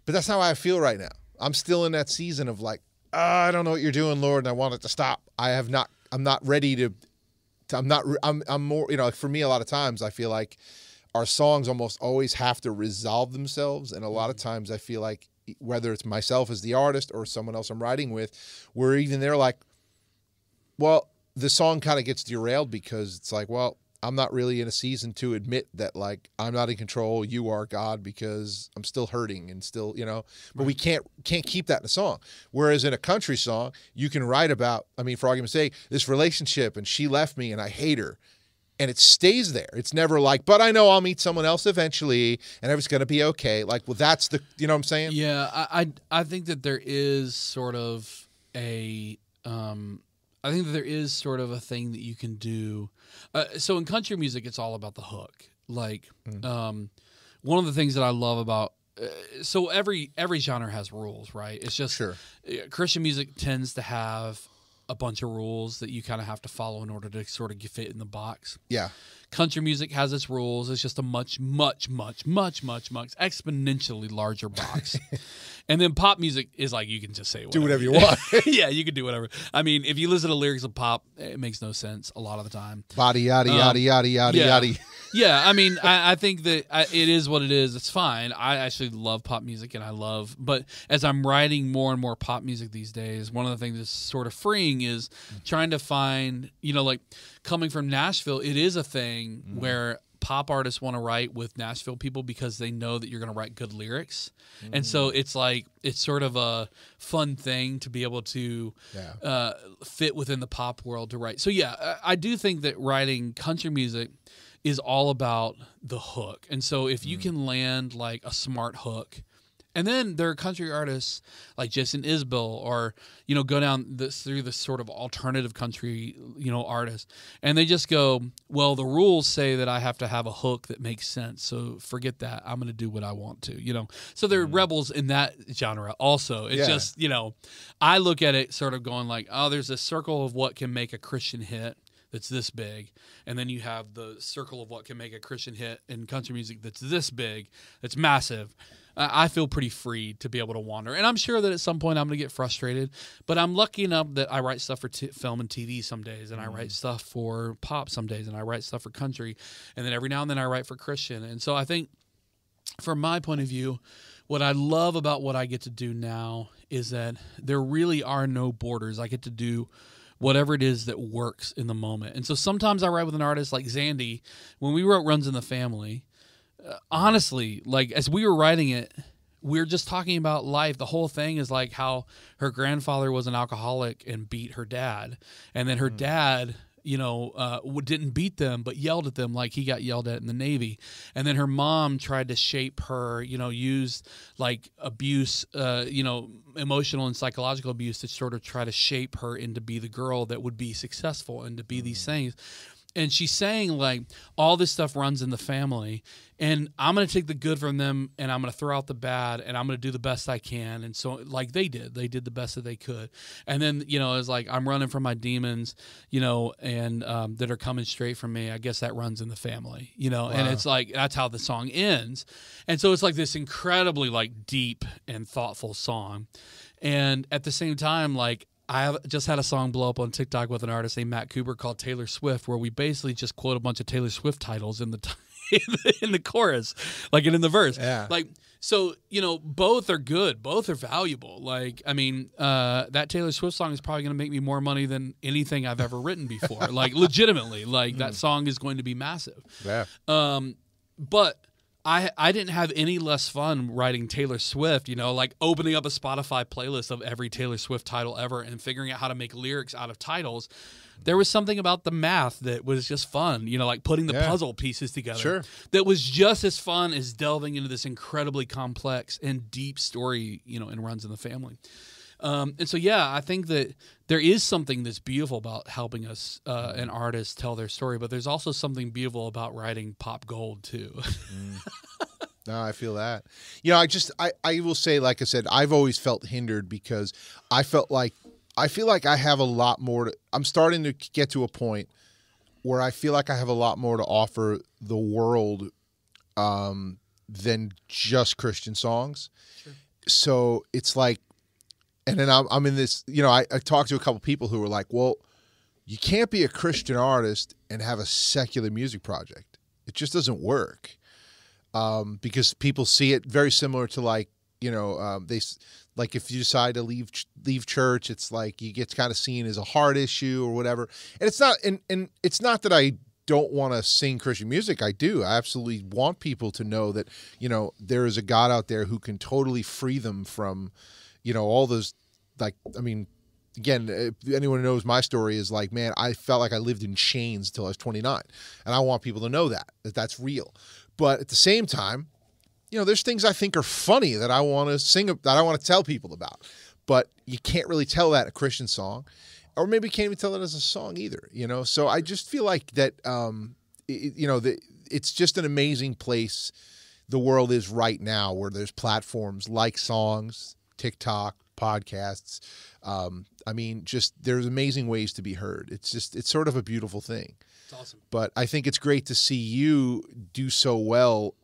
but that's how I feel right now. I'm still in that season of like, I don't know what you're doing, Lord, and I want it to stop. I'm not ready to I'm more, like for me, a lot of times I feel like our songs almost always have to resolve themselves. And a lot of times I feel like whether it's myself as the artist or someone else I'm writing with, where even they're like, well, the song kind of gets derailed because it's like, well, I'm not really in a season to admit that, like, I'm not in control, you are, God, because I'm still hurting and still, you know, but we can't keep that in a song. Whereas in a country song, you can write about, I mean, for argument's sake, this relationship and she left me and I hate her. And it stays there. It's never like, but I know I'll meet someone else eventually and everything's going to be okay. Like, well, that's the, you know what I'm saying? Yeah, I think that there is sort of a, I think that there is sort of a thing that you can do. So in country music, it's all about the hook. Like, one of the things that I love about, so every genre has rules, right? It's just, Sure. Christian music tends to have a bunch of rules that you kind of have to follow in order to sort of fit in the box. Yeah. Country music has its rules. It's just a much exponentially larger box. And then pop music is like, you can just say whatever. Do whatever you want. Yeah, you can do whatever. I mean, if you listen to lyrics of pop, it makes no sense a lot of the time. Body, yada, yada, yada, yada, yada. Yeah, I mean, I think that it is what it is. It's fine. I actually love pop music, and but as I'm writing more and more pop music these days, one of the things that's sort of freeing is trying to find, you know, like coming from Nashville, it is a thing where pop artists want to write with Nashville people because they know that you're going to write good lyrics. And so it's like, it's sort of a fun thing to be able to fit within the pop world to write. So yeah, I do think that writing country music is all about the hook. And so if you can land like a smart hook, and then there are country artists like Jason Isbell, or, you know, go down through this sort of alternative country, you know, artists, and they just go, well, the rules say that I have to have a hook that makes sense, so forget that. I'm going to do what I want to, you know. So there are rebels in that genre also. It's just, you know, I look at it sort of going like, oh, there's a circle of what can make a Christian hit that's this big, and then you have the circle of what can make a Christian hit in country music that's this big, that's massive. I feel pretty free to be able to wander. And I'm sure that at some point I'm going to get frustrated, but I'm lucky enough that I write stuff for film and TV some days, and I write stuff for pop some days, and I write stuff for country, and then every now and then I write for Christian. And so I think from my point of view, what I love about what I get to do now is that there really are no borders. I get to do whatever it is that works in the moment. And so sometimes I write with an artist like Zandy. When we wrote Runs in the Family, honestly, like as we were writing it, we were just talking about life. The whole thing is like how her grandfather was an alcoholic and beat her dad. And then her dad, you know, didn't beat them, but yelled at them like he got yelled at in the Navy. And then her mom tried to shape her, you know, used like abuse, you know, emotional and psychological abuse to sort of try to shape her into be the girl that would be successful and to be these things. And she's saying, like, all this stuff runs in the family, and I'm going to take the good from them, and I'm going to throw out the bad, and I'm going to do the best I can. And so, like, they did the best that they could. And then, you know, it's like, I'm running from my demons, you know, and that are coming straight from me. I guess that runs in the family, you know. Wow. And it's like, that's how the song ends. And so it's like this incredibly, like, deep and thoughtful song. And at the same time, like, I have just had a song blow up on TikTok with an artist named Matt Cooper called Taylor Swift, where we basically just quote a bunch of Taylor Swift titles in the in the chorus, like, and in the verse. Yeah. Like, so, you know, both are good, both are valuable. Like, I mean, that Taylor Swift song is probably going to make me more money than anything I've ever written before. Like, legitimately, like that song is going to be massive. Yeah. But I didn't have any less fun writing Taylor Swift, you know, like opening up a Spotify playlist of every Taylor Swift title ever and figuring out how to make lyrics out of titles. There was something about the math that was just fun, you know, like putting the puzzle pieces together that was just as fun as delving into this incredibly complex and deep story, you know, and Runs in the Family. And so, yeah, I think that there is something that's beautiful about helping us, an artist, tell their story, but there's also something beautiful about writing pop gold, too. No, I feel that. You know, I will say, like I said, I've always felt hindered because I feel like I have a lot more to, I'm starting to get to a point where I feel like I have a lot more to offer the world than just Christian songs. Sure. So it's like, and then I'm in this, you know, I talked to a couple people who were like, well, you can't be a Christian artist and have a secular music project. It just doesn't work. Because people see it very similar to, like, like if you decide to leave church, it's like you get kind of seen as a hard issue or whatever. And it's not, and it's not that I don't want to sing Christian music. I do. I absolutely want people to know that, there is a God out there who can totally free them from, all those, like, I mean, again, if anyone who knows my story is like, man, I felt like I lived in chains till I was 29. And I want people to know that that's real. But at the same time, there's things I think are funny that I want to sing, that I want to tell people about. But you can't really tell that in a Christian song, or maybe you can't even tell it as a song either, So I just feel like that, it's just an amazing place the world is right now, where there's platforms like songs, TikTok, podcasts. I mean, just there's amazing ways to be heard. It's sort of a beautiful thing. It's awesome. But I think it's great to see you do so well.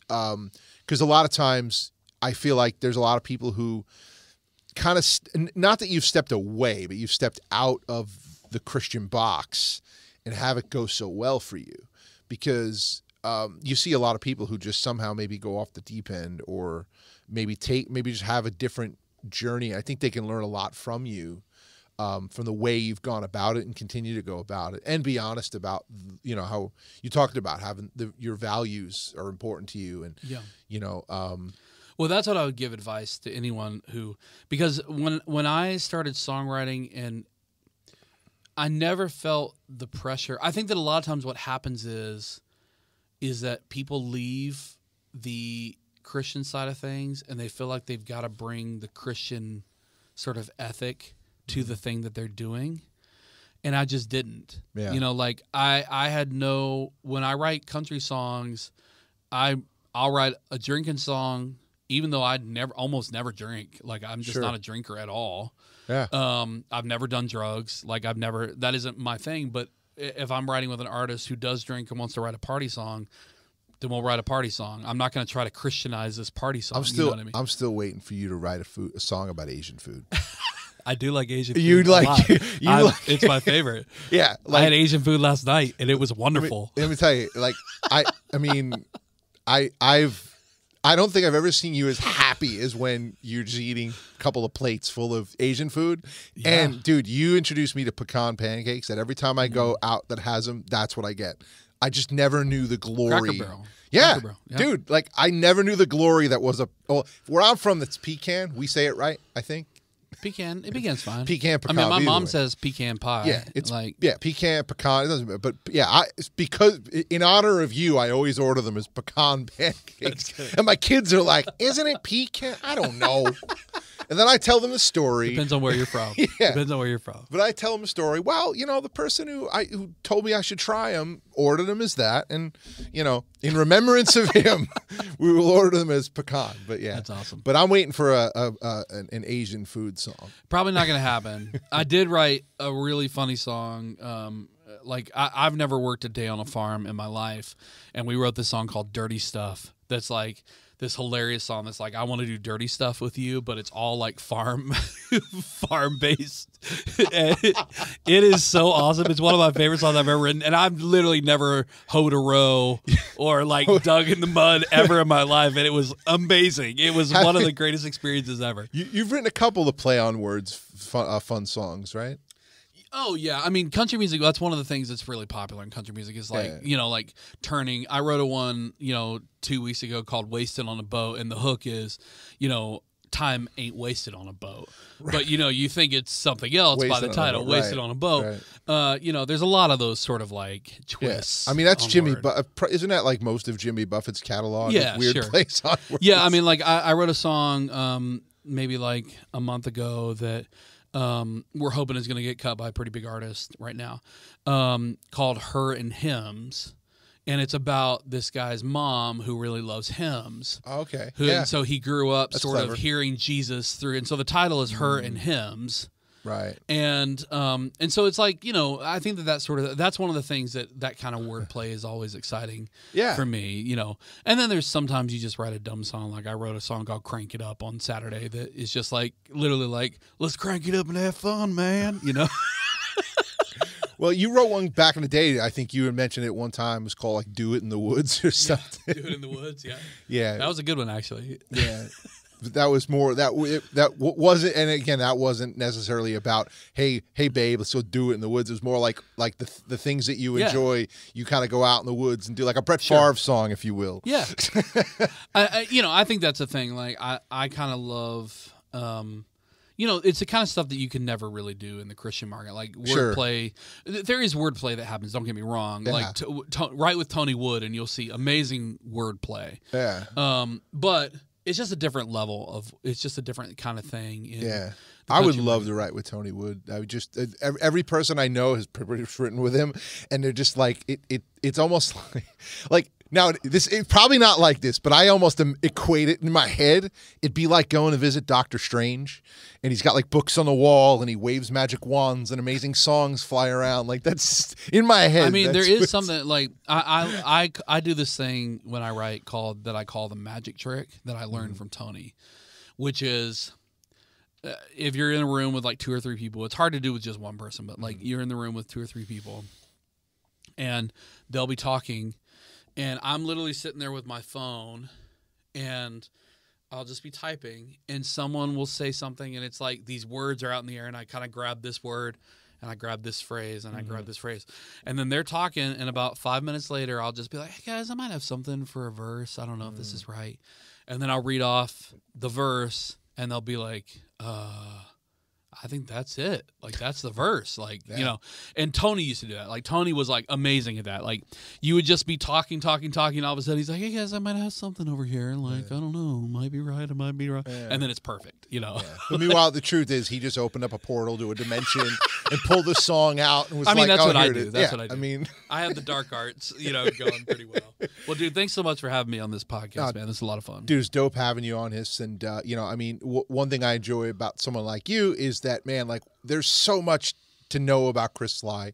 Because a lot of times I feel like there's a lot of people who kind of, not that you've stepped away, but you've stepped out of the Christian box and have it go so well for you. Because you see a lot of people who just somehow maybe go off the deep end, or maybe just have a different journey. I think they can learn a lot from you, from the way you've gone about it and continue to go about it, and be honest about, how you talked about having your values are important to you. And, well, that's what I would give advice to anyone because when I started songwriting, and I never felt the pressure. I think that a lot of times what happens is that people leave the Christian side of things and they feel like they've got to bring the Christian sort of ethic to the thing that they're doing. And I just didn't. Yeah. Like I had when I write country songs, I'll write a drinking song, even though I'd almost never drink. Like I'm just not a drinker at all. Yeah. I've never done drugs. Like that isn't my thing. But if I'm writing with an artist who does drink and wants to write a party song, then we'll write a party song. I'm not going to try to Christianize this party song. I'm still waiting for you to write a song about Asian food. I do like Asian food. It's my favorite. Yeah. I had Asian food last night, and it was wonderful. Let me tell you, like, I don't think I've ever seen you as happy as when you're just eating a couple of plates full of Asian food. Yeah. And, dude, you introduced me to pecan pancakes, that every time I go out that has them, that's what I get. I just never knew the glory. Cracker Barrel. Yeah. Cracker Barrel. Yeah. Dude, like, I never knew the glory that was where I'm from, that's pecan. We say it right, I think. Pecan. Pecan's fine. Pecan, pecan. I mean, my mom says pecan pie. Yeah, it's like pecan, pecan. It doesn't matter. But yeah, it's because in honor of you, I always order them as pecan pancakes. And my kids are like, "Isn't it pecan?" I don't know. And then I tell them the story. Depends on where you're from. Yeah. Depends on where you're from. But I tell them a story. Well, the person who told me I should try them ordered them as that, and in remembrance of him, we will order them as pecan. But yeah, that's awesome. But I'm waiting for an Asian food song. Probably not going to happen. I did write a really funny song. Like I've never worked a day on a farm in my life, and we wrote this song called "Dirty Stuff." That's like this hilarious song that's like, I want to do dirty stuff with you, but it's all like farm based. It is so awesome. It's one of my favorite songs I've ever written, and I've literally never hoed a row or like dug in the mud ever in my life, and it was amazing. It was one of the greatest experiences ever. You've written a couple of play on words fun songs, right? Oh yeah, I mean country music. That's one of the things that's really popular in country music. Is like like turning. I wrote a one 2 weeks ago called "Wasted on a Boat," and the hook is time ain't wasted on a boat, right. But you think it's something else by the title, "Wasted on a Boat." Right. There's a lot of those sort of like twists. Yeah. I mean that's Jimmy, isn't that like most of Jimmy Buffett's catalog? Yeah, weird plays on words? Yeah, I mean like I wrote a song maybe like a month ago that. We're hoping is going to get cut by a pretty big artist right now, called Her and Hymns. And it's about this guy's mom who really loves hymns. Oh, okay. And so he grew up That's sort clever. of hearing Jesus through. And so the title is Her and Hymns. Right. And so it's like, I think that's one of the things that kind of wordplay is always exciting for me, And then there's sometimes you just write a dumb song. Like I wrote a song called Crank It Up on Saturday that is just like, literally like, let's crank it up and have fun, man, Well, you wrote one back in the day. I think you had mentioned it one time. It was called like "Do It in the Woods" or something. Do It in the Woods. Yeah. Yeah. That was a good one, actually. Yeah. that was more wasn't, and again, that wasn't necessarily about hey babe, let's go do it in the woods. It was more like the things that you enjoy. You kind of go out in the woods and do like a Brett Favre song, if you will. Yeah. I think that's a thing. Like I kind of love. It's the kind of stuff that you can never really do in the Christian market, like wordplay. There is wordplay that happens. Don't get me wrong. Yeah. Like write with Tony Wood, and you'll see amazing wordplay. Yeah. But it's just a different level of. It's just a different kind of thing. Yeah. I would love to write with Tony Wood. I would just every person I know has pretty much written with him, and they're just like it's almost like. Now, it's probably not like this, but I almost equate it in my head. It'd be like going to visit Doctor Strange, and he's got like books on the wall, and he waves magic wands, and amazing songs fly around. Like that's in my head. I mean, there is something like I do this thing when I write that I call the magic trick that I learned from Tony, which is if you're in a room with like 2 or 3 people, it's hard to do with just one person, but like you're in the room with 2 or 3 people, and they'll be talking. And I'm literally sitting there with my phone, and I'll just be typing, and someone will say something, and it's like these words are out in the air, and I kind of grab this word, and I grab this phrase, and I grab this phrase. And then they're talking, and about 5 minutes later, I'll just be like, hey, guys, I might have something for a verse. I don't know if this is right. And then I'll read off the verse, and they'll be like, I think that's it. Like, that's the verse. Like, and Tony used to do that. Like, Tony was, like, amazing at that. Like, you would just be talking, and all of a sudden he's like, hey, guys, I might have something over here. Like, I don't know. Might be right. It might be right. Yeah. And then it's perfect, Yeah. But meanwhile, the truth is he just opened up a portal to a dimension and pulled the song out and was that's what I do. That's what I do. I mean, I have the dark arts, going pretty well. Well, dude, thanks so much for having me on this podcast, man. This is a lot of fun. Dude, it's dope having you on this. And, I mean, one thing I enjoy about someone like you is that, man, like, there's so much to know about Chris Sligh.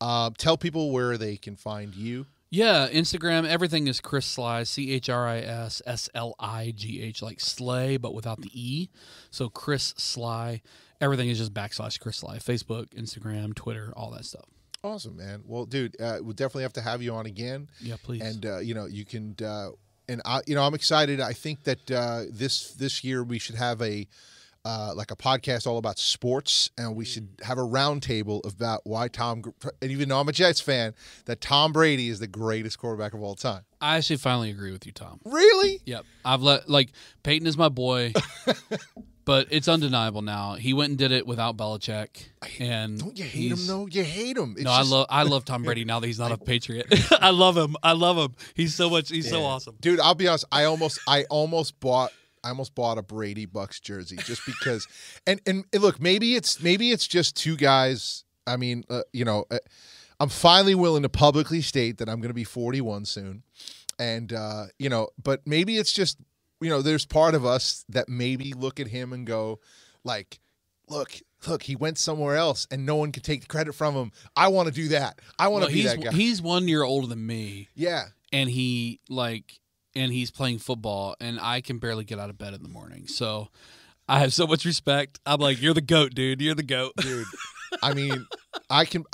Tell people where they can find you. Yeah, Instagram, everything is Chris Sligh, ChrisSligh, like Slay, but without the E. So Chris Sligh. Everything is just /Chris Sligh. Facebook, Instagram, Twitter, all that stuff. Awesome, man. Well, dude, we'll definitely have to have you on again. Yeah, please. And, you can, and I'm excited. I think that this year we should have like a podcast all about sports, and we should have a roundtable about why and even though I'm a Jets fan, that Tom Brady is the greatest quarterback of all time. I actually finally agree with you, Tom. Really? Yep. Peyton is my boy, but it's undeniable now. He went and did it without Belichick. And don't you hate him though? You hate him. I love Tom Brady now that he's not a Patriot. I love him. He's so awesome. Dude, I'll be honest, I almost bought a Brady Bucks jersey just because, and look, maybe it's just 2 guys. I mean, I'm finally willing to publicly state that I'm going to be 41 soon, and but maybe it's just, there's part of us that maybe look at him and go, like, look, he went somewhere else and no one can take the credit from him. I want to do that. I want to be that guy. He's 1 year older than me. Yeah, and he's playing football, and I can barely get out of bed in the morning. So I have so much respect. I'm like, you're the GOAT, dude. You're the GOAT. Dude, I mean, I can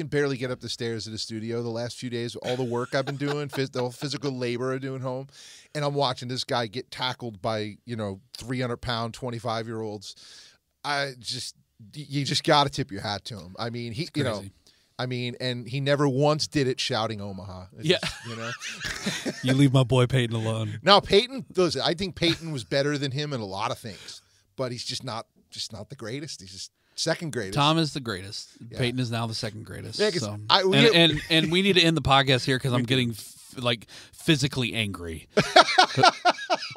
barely get up the stairs of the studio the last few days. All the work I've been doing, the physical labor I'm doing home, and I'm watching this guy get tackled by 300-pound 25-year-olds. You just got to tip your hat to him. I mean, and he never once did it shouting Omaha. You leave my boy Peyton alone. Now, Peyton, listen, I think Peyton was better than him in a lot of things, but he's just not the greatest. He's just second greatest. Tom is the greatest. Yeah. Peyton is now the second greatest. Yeah, so. And we need to end the podcast here because I'm getting physically angry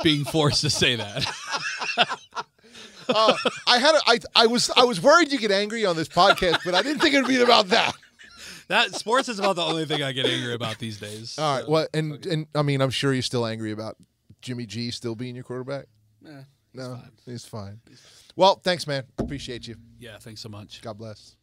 being forced to say that. I was worried you get angry on this podcast, but I didn't think it would be about that. That sports is about the only thing I get angry about these days. All right. Well, and I mean, I'm sure you're still angry about Jimmy G still being your quarterback. No, he's fine. Well, thanks, man. Appreciate you. Yeah, thanks so much. God bless.